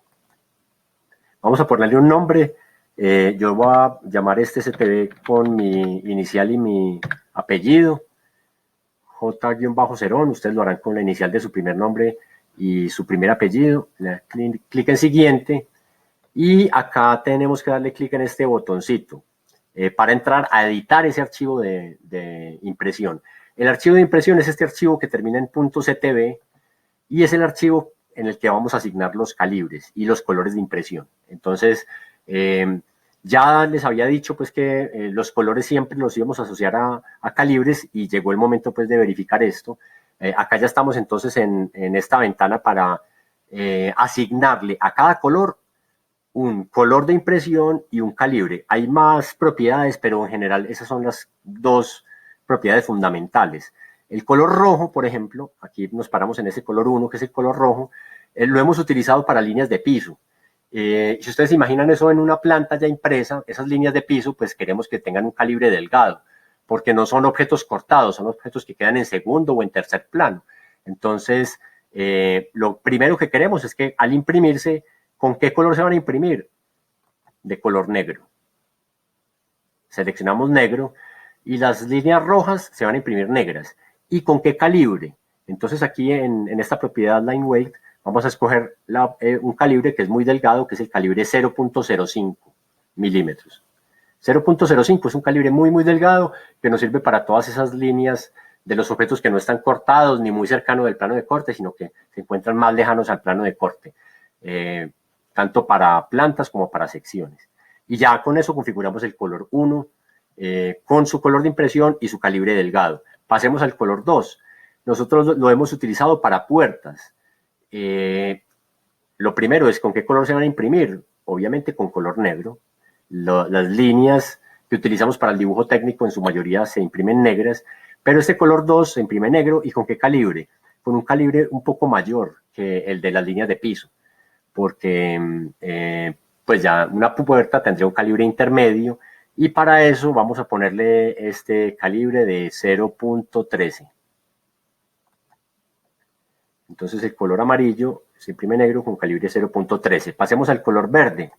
A: Vamos a ponerle un nombre. Yo voy a llamar este CTB con mi inicial y mi apellido. J-Cerón. Ustedes lo harán con la inicial de su primer nombre y su primer apellido. Clic en siguiente. Y acá tenemos que darle clic en este botoncito para entrar a editar ese archivo de impresión. El archivo de impresión es este archivo que termina en .ctb y es el archivo en el que vamos a asignar los calibres y los colores de impresión. Entonces, ya les había dicho pues que los colores siempre los íbamos a asociar a calibres y llegó el momento pues de verificar esto. Acá ya estamos entonces en esta ventana para asignarle a cada color un color de impresión y un calibre. Hay más propiedades, pero en general esas son las dos propiedades fundamentales. El color rojo, por ejemplo, aquí nos paramos en ese color 1, que es el color rojo, lo hemos utilizado para líneas de piso. Si ustedes imaginan eso en una planta ya impresa, esas líneas de piso, pues queremos que tengan un calibre delgado, porque no son objetos cortados, son objetos que quedan en segundo o en tercer plano. Entonces, lo primero que queremos es que al imprimirse, ¿con qué color se van a imprimir? De color negro. Seleccionamos negro y las líneas rojas se van a imprimir negras. ¿Y con qué calibre? Entonces aquí en esta propiedad line weight vamos a escoger un calibre que es muy delgado, que es el calibre 0.05 milímetros. 0.05 es un calibre muy delgado que nos sirve para todas esas líneas de los objetos que no están cortados ni muy cercanos del plano de corte, sino que se encuentran más lejanos al plano de corte, tanto para plantas como para secciones. Y ya con eso configuramos el color 1 con su color de impresión y su calibre delgado. Pasemos al color 2. Nosotros lo hemos utilizado para puertas. Lo primero es con qué color se van a imprimir. Obviamente con color negro. Las líneas que utilizamos para el dibujo técnico en su mayoría se imprimen negras, pero este color 2 se imprime negro. ¿Y con qué calibre? Con un calibre un poco mayor que el de las líneas de piso, porque pues ya una puerta tendría un calibre intermedio y para eso vamos a ponerle este calibre de 0.13. Entonces el color amarillo se imprime negro con calibre 0.13. Pasemos al color verde.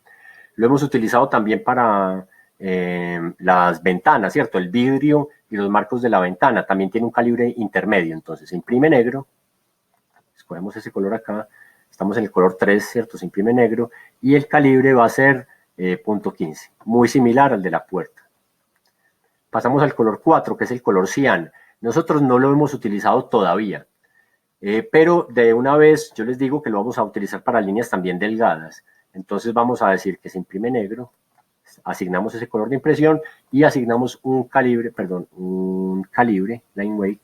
A: Lo hemos utilizado también para las ventanas, ¿cierto? El vidrio y los marcos de la ventana también tiene un calibre intermedio. Entonces se imprime negro. Escogemos ese color acá. Estamos en el color 3, ¿cierto? Se imprime negro. Y el calibre va a ser .15. Muy similar al de la puerta. Pasamos al color 4, que es el color cian. Nosotros no lo hemos utilizado todavía. Pero de una vez yo les digo que lo vamos a utilizar para líneas también delgadas. Entonces vamos a decir que se imprime negro, asignamos ese color de impresión y asignamos un calibre line weight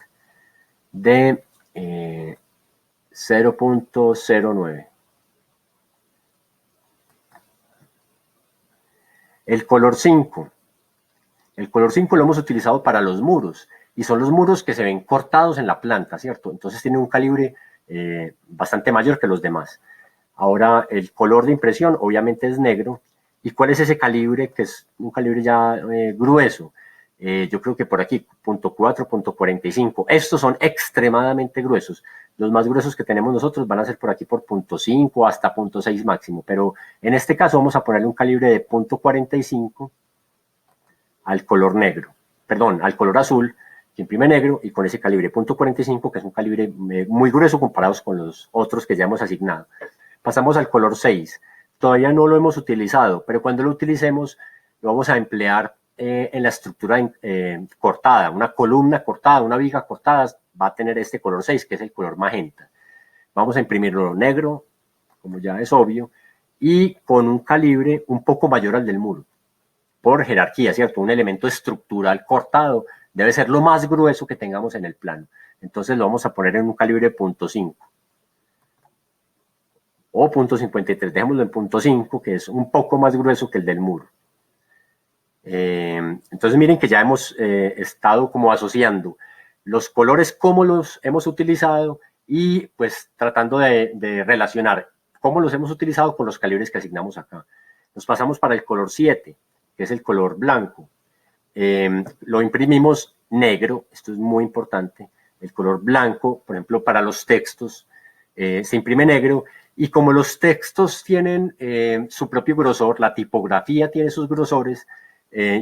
A: de 0.09. El color 5. El color 5 lo hemos utilizado para los muros y son los muros que se ven cortados en la planta, ¿cierto? Entonces tiene un calibre bastante mayor que los demás. Ahora el color de impresión obviamente es negro ¿Y cuál es ese calibre? Que es un calibre ya grueso. Yo creo que por aquí, .4, .45. Estos son extremadamente gruesos. Los más gruesos que tenemos nosotros van a ser por aquí por .5 hasta .6 máximo. Pero en este caso vamos a ponerle un calibre de .45 al color negro. Perdón, al color azul, que imprime negro, y con ese calibre .45, que es un calibre muy grueso comparados con los otros que ya hemos asignado. Pasamos al color 6. Todavía no lo hemos utilizado, pero cuando lo utilicemos lo vamos a emplear en la estructura cortada. Una columna cortada, una viga cortada va a tener este color 6, que es el color magenta. Vamos a imprimirlo negro, como ya es obvio, y con un calibre un poco mayor al del muro. Por jerarquía, ¿cierto? Un elemento estructural cortado debe ser lo más grueso que tengamos en el plano. Entonces lo vamos a poner en un calibre .5 o .53, dejémoslo en .5, que es un poco más grueso que el del muro. Entonces miren que ya hemos estado como asociando los colores, cómo los hemos utilizado, y pues tratando de relacionar cómo los hemos utilizado con los calibres que asignamos acá. Nos pasamos para el color 7, que es el color blanco. Lo imprimimos negro, esto es muy importante. El color blanco, por ejemplo, para los textos, se imprime negro, y como los textos tienen su propio grosor, la tipografía tiene sus grosores,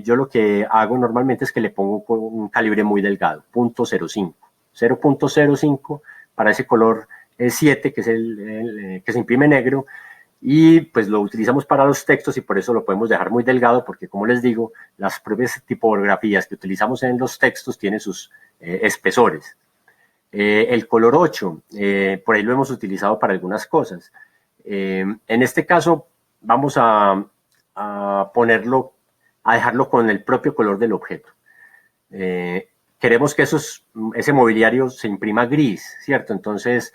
A: yo lo que hago normalmente es que le pongo un calibre muy delgado, .05. 0.05 para ese color 7, que es el que se imprime negro, y pues lo utilizamos para los textos, y por eso lo podemos dejar muy delgado, porque como les digo, las propias tipografías que utilizamos en los textos tienen sus espesores. El color 8, por ahí lo hemos utilizado para algunas cosas. En este caso vamos a ponerlo, a dejarlo con el propio color del objeto. Queremos que ese mobiliario se imprima gris, ¿cierto? Entonces,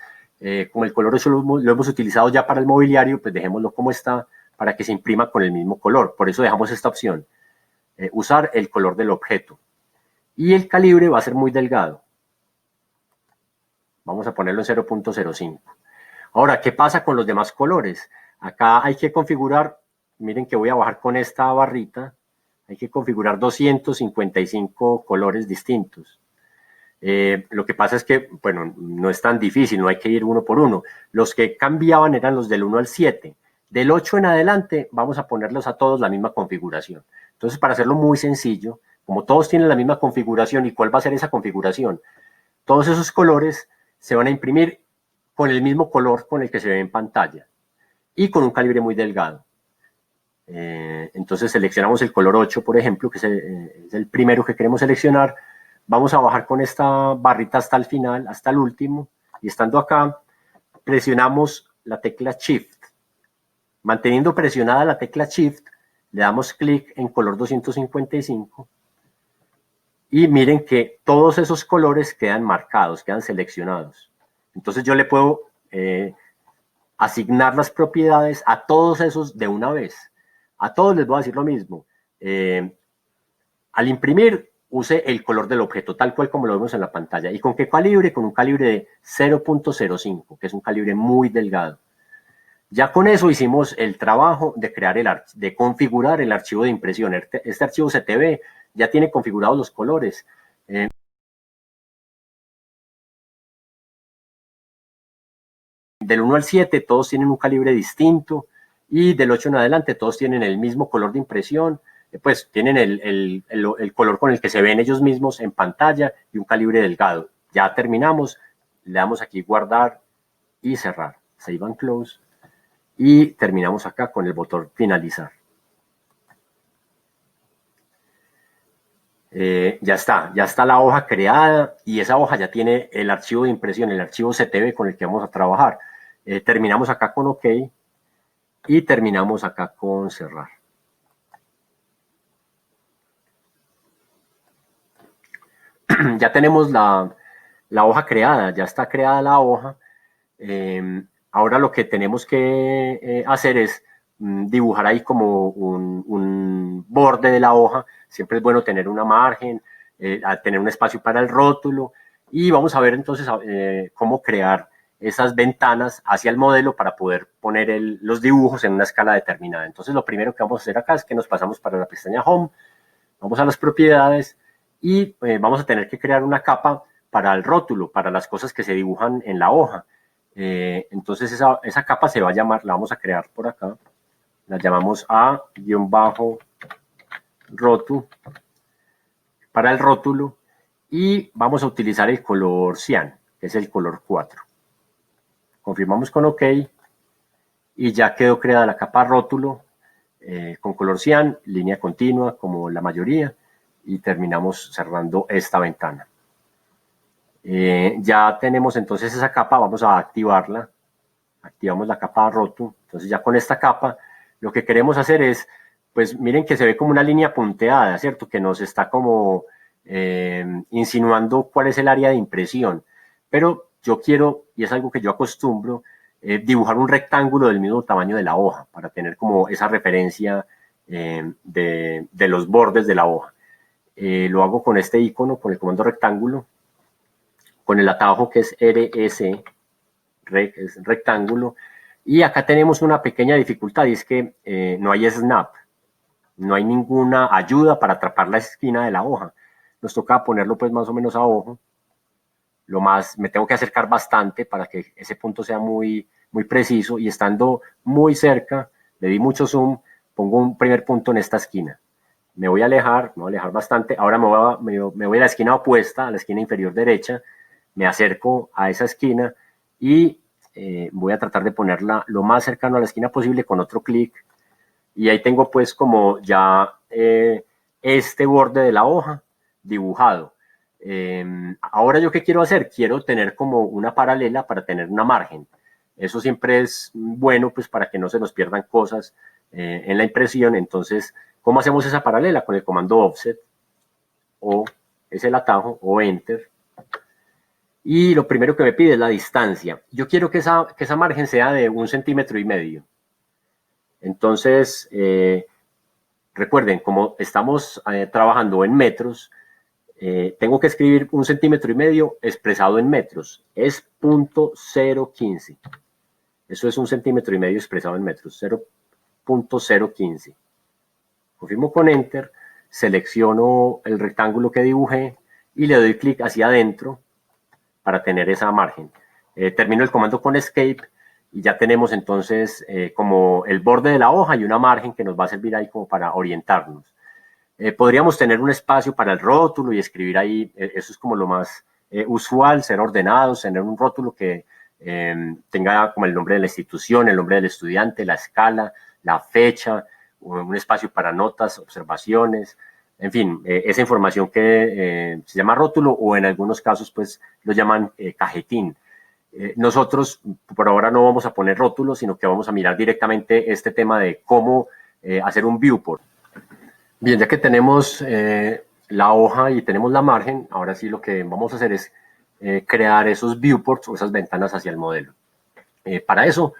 A: como el color 8 lo hemos utilizado ya para el mobiliario, pues dejémoslo como está para que se imprima con el mismo color. Por eso dejamos esta opción, usar el color del objeto. Y el calibre va a ser muy delgado. Vamos a ponerlo en 0.05. Ahora, ¿qué pasa con los demás colores? Acá hay que configurar, miren que voy a bajar con esta barrita, hay que configurar 255 colores distintos. Lo que pasa es que, bueno, no es tan difícil, no hay que ir uno por uno. Los que cambiaban eran los del 1 al 7. Del 8 en adelante vamos a ponerlos a todos la misma configuración. Entonces, para hacerlo muy sencillo, como todos tienen la misma configuración, ¿y cuál va a ser esa configuración? Todos esos colores se van a imprimir con el mismo color con el que se ve en pantalla y con un calibre muy delgado. Entonces seleccionamos el color 8, por ejemplo, que es el primero que queremos seleccionar. Vamos a bajar con esta barrita hasta el final, hasta el último, y estando acá, presionamos la tecla Shift. Manteniendo presionada la tecla Shift, le damos clic en color 255, y miren que todos esos colores quedan marcados, quedan seleccionados. Entonces yo le puedo asignar las propiedades a todos esos de una vez. A todos les voy a decir lo mismo. Al imprimir, use el color del objeto, tal cual como lo vemos en la pantalla. ¿Y con qué calibre? Con un calibre de 0.05, que es un calibre muy delgado. Ya con eso hicimos el trabajo de de configurar el archivo de impresión. Este archivo CTB ya tiene configurados los colores. Del 1 al 7 todos tienen un calibre distinto, y del 8 en adelante todos tienen el mismo color de impresión, pues tienen el color con el que se ven ellos mismos en pantalla y un calibre delgado. Ya terminamos, le damos aquí guardar y cerrar, save and close, y terminamos acá con el botón finalizar. Ya está la hoja creada, y esa hoja ya tiene el archivo de impresión, el archivo CTB con el que vamos a trabajar. Terminamos acá con OK y terminamos acá con cerrar. Ya tenemos la hoja creada, ya está creada la hoja. Ahora lo que tenemos que hacer es dibujar ahí como un borde de la hoja. Siempre es bueno tener una margen, tener un espacio para el rótulo, y vamos a ver entonces cómo crear esas ventanas hacia el modelo para poder poner los dibujos en una escala determinada. Entonces lo primero que vamos a hacer acá es que nos pasamos para la pestaña Home, vamos a las propiedades y vamos a tener que crear una capa para el rótulo, para las cosas que se dibujan en la hoja. Entonces esa capa se va a llamar, la vamos a crear por acá, la llamamos A-Rotu para el rótulo y vamos a utilizar el color cian, que es el color 4. Confirmamos con OK y ya quedó creada la capa rótulo con color cian, línea continua como la mayoría y terminamos cerrando esta ventana. Ya tenemos entonces esa capa, vamos a activarla, activamos la capa Rotu, entonces ya con esta capa lo que queremos hacer es, pues miren que se ve como una línea punteada, ¿cierto? Que nos está como insinuando cuál es el área de impresión, pero yo quiero, y es algo que yo acostumbro, dibujar un rectángulo del mismo tamaño de la hoja, para tener como esa referencia de los bordes de la hoja. Lo hago con este icono, con el comando rectángulo, con el atajo que es RS, es rectángulo, y acá tenemos una pequeña dificultad, y es que no hay snap, no hay ninguna ayuda para atrapar la esquina de la hoja. Nos toca ponerlo pues más o menos a ojo. Me tengo que acercar bastante para que ese punto sea muy preciso, y estando muy cerca, le di mucho zoom, pongo un primer punto en esta esquina. Me voy a alejar bastante. Ahora me voy a la esquina opuesta, a la esquina inferior derecha, me acerco a esa esquina y voy a tratar de ponerla lo más cercano a la esquina posible con otro clic. Y ahí tengo pues como ya este borde de la hoja dibujado. Ahora yo qué quiero hacer, quiero tener como una paralela para tener una margen. Eso siempre es bueno pues para que no se nos pierdan cosas en la impresión. Entonces, ¿cómo hacemos esa paralela? Con el comando offset, o es el atajo, o enter. Y lo primero que me pide es la distancia. Yo quiero que esa margen sea de 1,5 centímetros. Entonces, recuerden, como estamos trabajando en metros, tengo que escribir 1,5 centímetros expresado en metros. Es 0.015. Eso es 1,5 centímetros expresado en metros. 0.015. Confirmo con Enter, selecciono el rectángulo que dibujé y le doy clic hacia adentro para tener esa margen. Termino el comando con Escape y ya tenemos entonces como el borde de la hoja y una margen que nos va a servir ahí como para orientarnos. Podríamos tener un espacio para el rótulo y escribir ahí, eso es como lo más usual, ser ordenados, tener un rótulo que tenga como el nombre de la institución, el nombre del estudiante, la escala, la fecha, un espacio para notas, observaciones, en fin, esa información que se llama rótulo, o en algunos casos pues lo llaman cajetín. Nosotros por ahora no vamos a poner rótulos, sino que vamos a mirar directamente este tema de cómo hacer un viewport. Bien, ya que tenemos la hoja y tenemos la margen, ahora sí lo que vamos a hacer es crear esos viewports o esas ventanas hacia el modelo. Para eso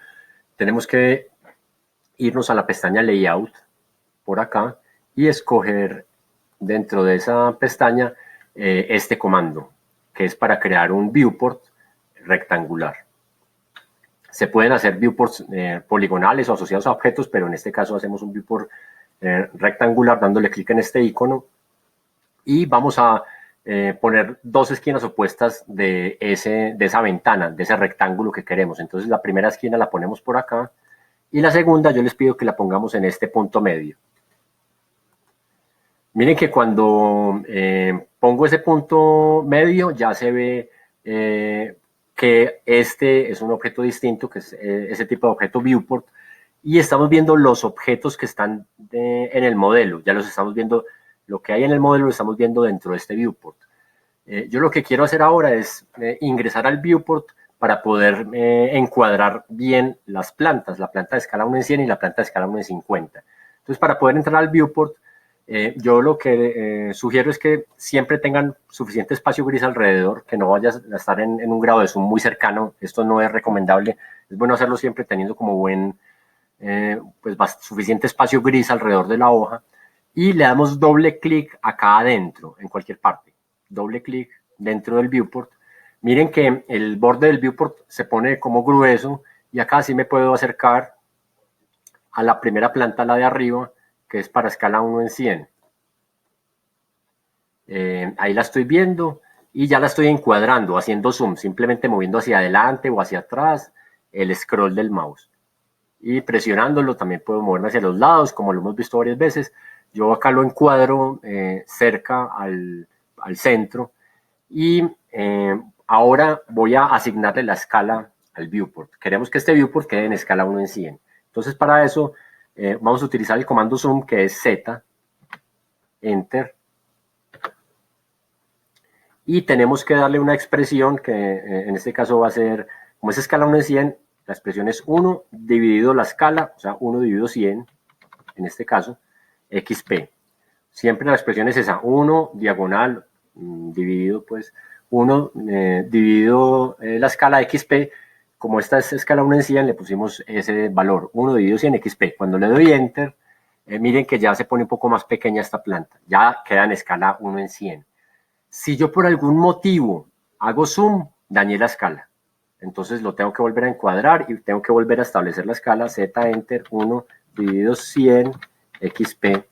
A: tenemos que irnos a la pestaña Layout por acá y escoger dentro de esa pestaña este comando, que es para crear un viewport rectangular. Se pueden hacer viewports poligonales o asociados a objetos, pero en este caso hacemos un viewport rectangular dándole clic en este icono y vamos a poner dos esquinas opuestas de esa ventana, de ese rectángulo que queremos. Entonces la primera esquina la ponemos por acá y la segunda yo les pido que la pongamos en este punto medio. Miren que cuando pongo ese punto medio ya se ve que este es un objeto distinto, que es ese tipo de objeto viewport, y estamos viendo los objetos que están en el modelo, ya los estamos viendo, lo que hay en el modelo lo estamos viendo dentro de este viewport. Yo lo que quiero hacer ahora es ingresar al viewport para poder encuadrar bien las plantas, la planta de escala 1:100 y la planta de escala 1:50. Entonces, para poder entrar al viewport, yo lo que sugiero es que siempre tengan suficiente espacio gris alrededor, que no vayas a estar en un grado de zoom muy cercano. Esto no es recomendable. Es bueno hacerlo siempre teniendo como pues suficiente espacio gris alrededor de la hoja. Y le damos doble clic acá adentro, en cualquier parte. Doble clic dentro del viewport Miren que el borde del viewport se pone como grueso y acá sí me puedo acercar a la primera planta, la de arriba, que es para escala 1 en 100. Ahí la estoy viendo y ya la estoy encuadrando, haciendo zoom, simplemente moviendo hacia adelante o hacia atrás el scroll del mouse. Y presionándolo también puedo moverme hacia los lados, como lo hemos visto varias veces. Yo acá lo encuadro cerca al centro y ahora voy a asignarle la escala al viewport. Queremos que este viewport quede en escala 1 en 100. Entonces para eso vamos a utilizar el comando zoom, que es Z, enter, y tenemos que darle una expresión que en este caso va a ser, como es escala 1 en 100, la expresión es 1 dividido la escala, o sea 1 dividido 100, en este caso, XP. Siempre la expresión es esa, 1 diagonal dividido, pues, 1 dividido la escala XP. Como esta es escala 1 en 100, le pusimos ese valor, 1 dividido 100 XP. Cuando le doy Enter, miren que ya se pone un poco más pequeña esta planta, ya queda en escala 1 en 100. Si yo por algún motivo hago zoom, dañé la escala. Entonces lo tengo que volver a encuadrar y tengo que volver a establecer la escala, Z, Enter, 1 dividido 100 XP.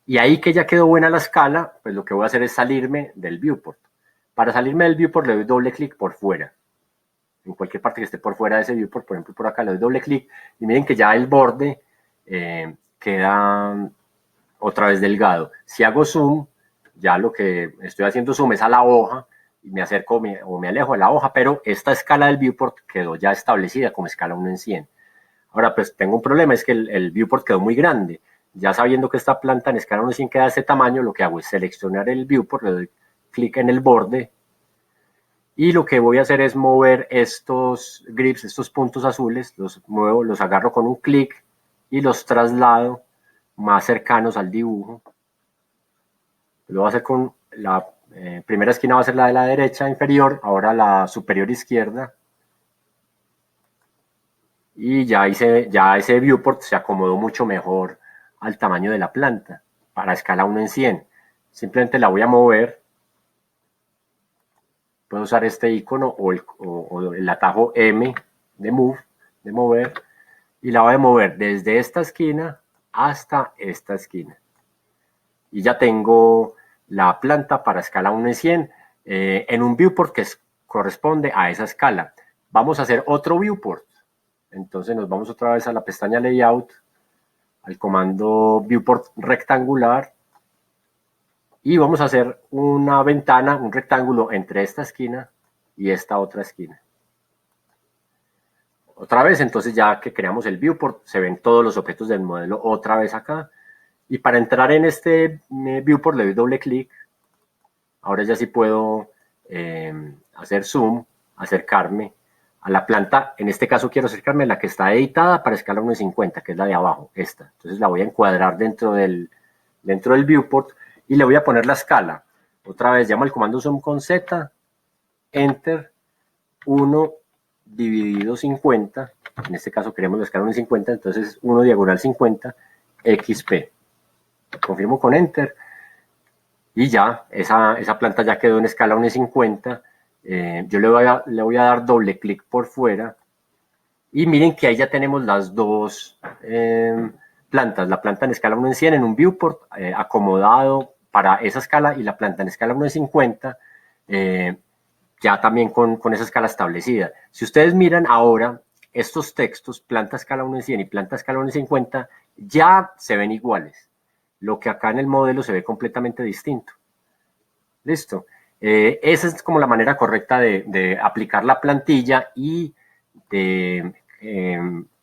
A: Y ahí que ya quedó buena la escala, pues lo que voy a hacer es salirme del viewport. Para salirme del viewport le doy doble clic por fuera. En cualquier parte que esté por fuera de ese viewport, por ejemplo por acá le doy doble clic y miren que ya el borde queda otra vez delgado. Si hago zoom, ya lo que estoy haciendo zoom es a la hoja y me acerco o me alejo de la hoja, pero esta escala del viewport quedó ya establecida como escala 1 en 100. Ahora pues tengo un problema, es que el viewport quedó muy grande. Ya sabiendo que esta planta en escala 1 en 100 queda de este tamaño, lo que hago es seleccionar el viewport, le doy clic en el borde y lo que voy a hacer es mover estos grips, estos puntos azules, los muevo, los agarro con un clic y los traslado más cercanos al dibujo. Lo voy a hacer con la primera esquina, va a ser la de la derecha inferior, ahora la superior izquierda. Y ya ese viewport se acomodó mucho mejor al tamaño de la planta, para escala 1 en 100. Simplemente la voy a mover. Puedo usar este icono o el atajo M de Move, de mover, y la voy a mover desde esta esquina hasta esta esquina. Y ya tengo la planta para escala 1 en 100 en un viewport que corresponde a esa escala. Vamos a hacer otro viewport. Entonces nos vamos otra vez a la pestaña Layout, al comando Viewport rectangular, y vamos a hacer una ventana, un rectángulo entre esta esquina y esta otra esquina. Otra vez, entonces ya que creamos el viewport, se ven todos los objetos del modelo otra vez acá. Y para entrar en este viewport le doy doble clic. Ahora ya sí puedo hacer zoom, acercarme a la planta. En este caso quiero acercarme a la que está editada para escala 1.50, que es la de abajo, esta. Entonces la voy a encuadrar dentro del viewport y le voy a poner la escala. Otra vez llamo al comando zoom con Z, enter, 1 dividido 50, en este caso queremos la escala 1.50, entonces 1 diagonal 50, XP. Confirmo con enter y ya, esa planta ya quedó en escala 1.50. Yo le voy a dar doble clic por fuera y miren que ahí ya tenemos las dos plantas, la planta en escala 1 en 100 en un viewport acomodado para esa escala y la planta en escala 1 en 50 ya también con esa escala establecida. Si ustedes miran ahora, estos textos, planta escala 1 en 100 y planta escala 1 en 50, ya se ven iguales. Lo que acá en el modelo se ve completamente distinto. Listo. Esa es como la manera correcta de aplicar la plantilla y de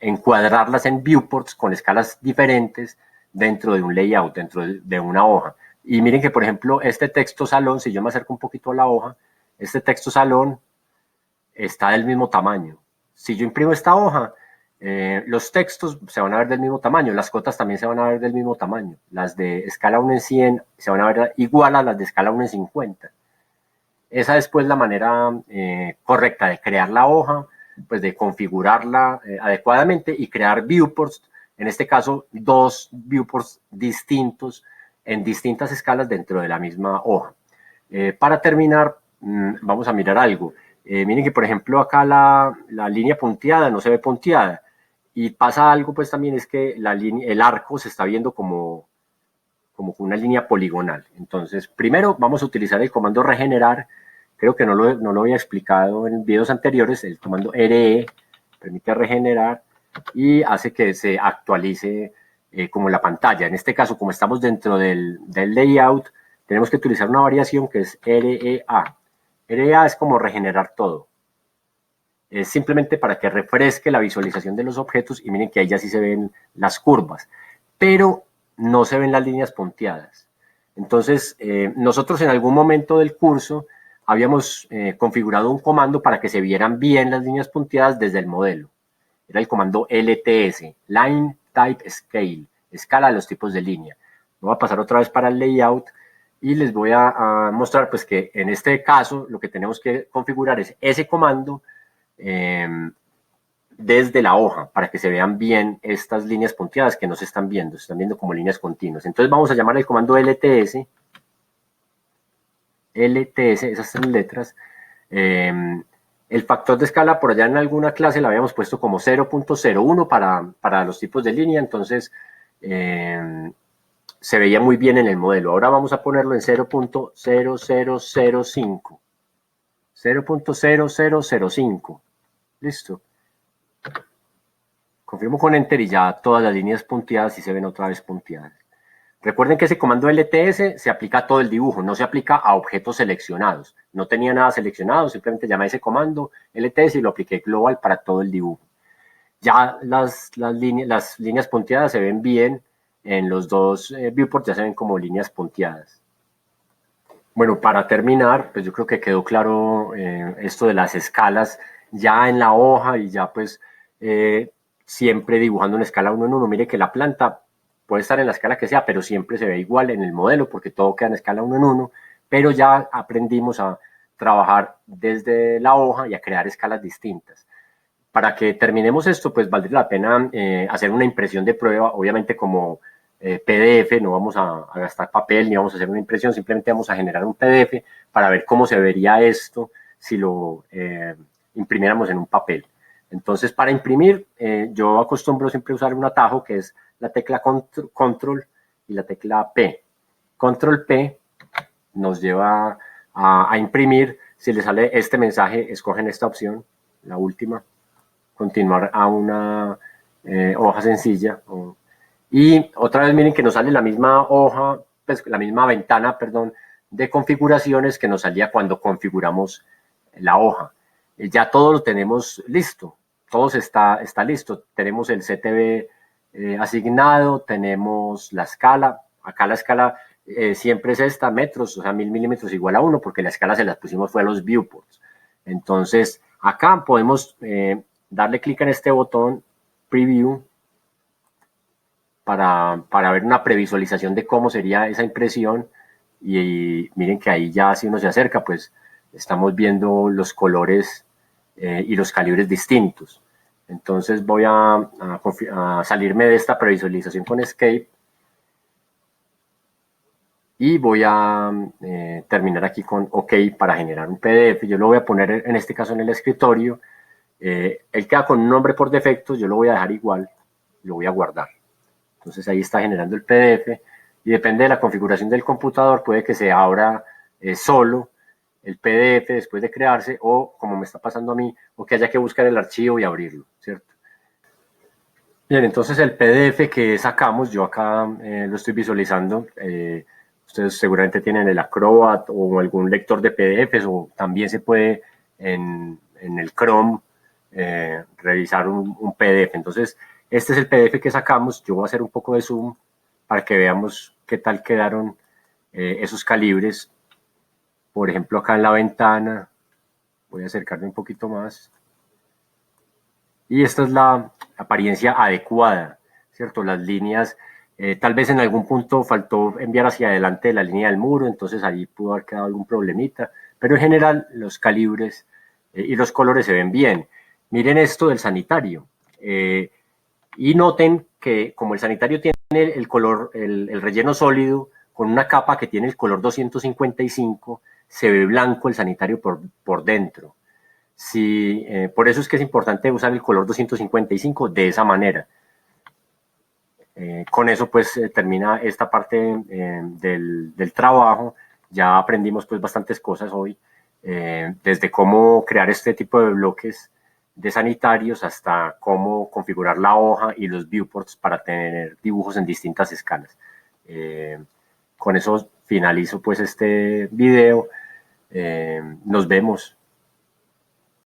A: encuadrarlas en viewports con escalas diferentes dentro de un layout, dentro de una hoja. Y miren que, por ejemplo, este texto salón, si yo me acerco un poquito a la hoja, este texto salón está del mismo tamaño. Si yo imprimo esta hoja, los textos se van a ver del mismo tamaño, las cotas también se van a ver del mismo tamaño. Las de escala 1 en 100 se van a ver igual a las de escala 1 en 50. Esa es pues la manera correcta de crear la hoja, pues de configurarla adecuadamente y crear viewports, en este caso dos viewports distintos en distintas escalas dentro de la misma hoja. Para terminar, vamos a mirar algo. Miren que, por ejemplo, acá la línea punteada no se ve punteada. Y pasa algo, pues también es que el arco se está viendo como una línea poligonal. Entonces, primero vamos a utilizar el comando regenerar. Creo que no lo había explicado en videos anteriores. El comando RE permite regenerar y hace que se actualice como la pantalla. En este caso, como estamos dentro del layout, tenemos que utilizar una variación que es REA. REA es como regenerar todo. Es simplemente para que refresque la visualización de los objetos y miren que ahí ya sí se ven las curvas, pero no se ven las líneas punteadas. Entonces, nosotros en algún momento del curso habíamos configurado un comando para que se vieran bien las líneas punteadas desde el modelo. Era el comando LTS, Line Type Scale, escala de los tipos de línea. Voy a pasar otra vez para el layout y les voy a mostrar pues que en este caso lo que tenemos que configurar es ese comando desde la hoja para que se vean bien estas líneas punteadas que no se están viendo como líneas continuas. Entonces vamos a llamar el comando LTS, esas tres letras. El factor de escala por allá en alguna clase lo habíamos puesto como 0.01 para los tipos de línea, entonces se veía muy bien en el modelo. Ahora vamos a ponerlo en 0.0005. 0.0005. Listo. Confirmo con Enter y ya todas las líneas punteadas y se ven otra vez punteadas. Recuerden que ese comando LTS se aplica a todo el dibujo, no se aplica a objetos seleccionados. No tenía nada seleccionado, simplemente llamé ese comando LTS y lo apliqué global para todo el dibujo. Ya las líneas punteadas se ven bien, en los dos viewports ya se ven como líneas punteadas. Bueno, para terminar, pues yo creo que quedó claro esto de las escalas ya en la hoja y ya pues siempre dibujando en escala 1 en 1. Mire que la planta puede estar en la escala que sea, pero siempre se ve igual en el modelo porque todo queda en escala 1 en 1, pero ya aprendimos a trabajar desde la hoja y a crear escalas distintas. Para que terminemos esto, pues valdría la pena hacer una impresión de prueba, obviamente como PDF, no vamos a gastar papel ni vamos a hacer una impresión, simplemente vamos a generar un PDF para ver cómo se vería esto si lo imprimiéramos en un papel. Entonces, para imprimir, yo acostumbro siempre usar un atajo que es la tecla Control y la tecla P. Control P nos lleva a imprimir. Si le sale este mensaje, escogen esta opción, la última, continuar a una hoja sencilla. Y otra vez miren que nos sale la misma hoja, pues la misma ventana, perdón, de configuraciones que nos salía cuando configuramos la hoja. Ya todo lo tenemos listo, todo está listo. Tenemos el CTV asignado, tenemos la escala. Acá la escala siempre es esta, metros, o sea, 1000 milímetros igual a 1, porque la escala se las pusimos fue a los viewports. Entonces, acá podemos darle clic en este botón, Preview, para ver una previsualización de cómo sería esa impresión. Y miren que ahí ya si uno se acerca, pues estamos viendo los colores y los calibres distintos. Entonces voy a salirme de esta previsualización con Escape y voy a terminar aquí con OK para generar un PDF. Yo lo voy a poner en este caso en el escritorio. Él queda con un nombre por defecto, yo lo voy a dejar igual, lo voy a guardar. Entonces ahí está generando el PDF y depende de la configuración del computador, puede que se abra solo el PDF después de crearse o, como me está pasando a mí, o que haya que buscar el archivo y abrirlo, ¿cierto? Bien, entonces el PDF que sacamos, yo acá lo estoy visualizando. Ustedes seguramente tienen el Acrobat o algún lector de PDFs, o también se puede en el Chrome revisar un PDF. Entonces, este es el PDF que sacamos. Yo voy a hacer un poco de zoom para que veamos qué tal quedaron esos calibres. Por ejemplo, acá en la ventana, voy a acercarme un poquito más. Y esta es la apariencia adecuada, ¿cierto? Las líneas, tal vez en algún punto faltó enviar hacia adelante la línea del muro, entonces ahí pudo haber quedado algún problemita, pero en general los calibres y los colores se ven bien. Miren esto del sanitario y noten que como el sanitario tiene el color, el relleno sólido con una capa que tiene el color 255, se ve blanco el sanitario por dentro. Si, por eso es que es importante usar el color 255 de esa manera. Con eso pues termina esta parte del trabajo. Ya aprendimos pues bastantes cosas hoy, desde cómo crear este tipo de bloques de sanitarios hasta cómo configurar la hoja y los viewports para tener dibujos en distintas escalas. Con eso finalizo pues este video. Nos vemos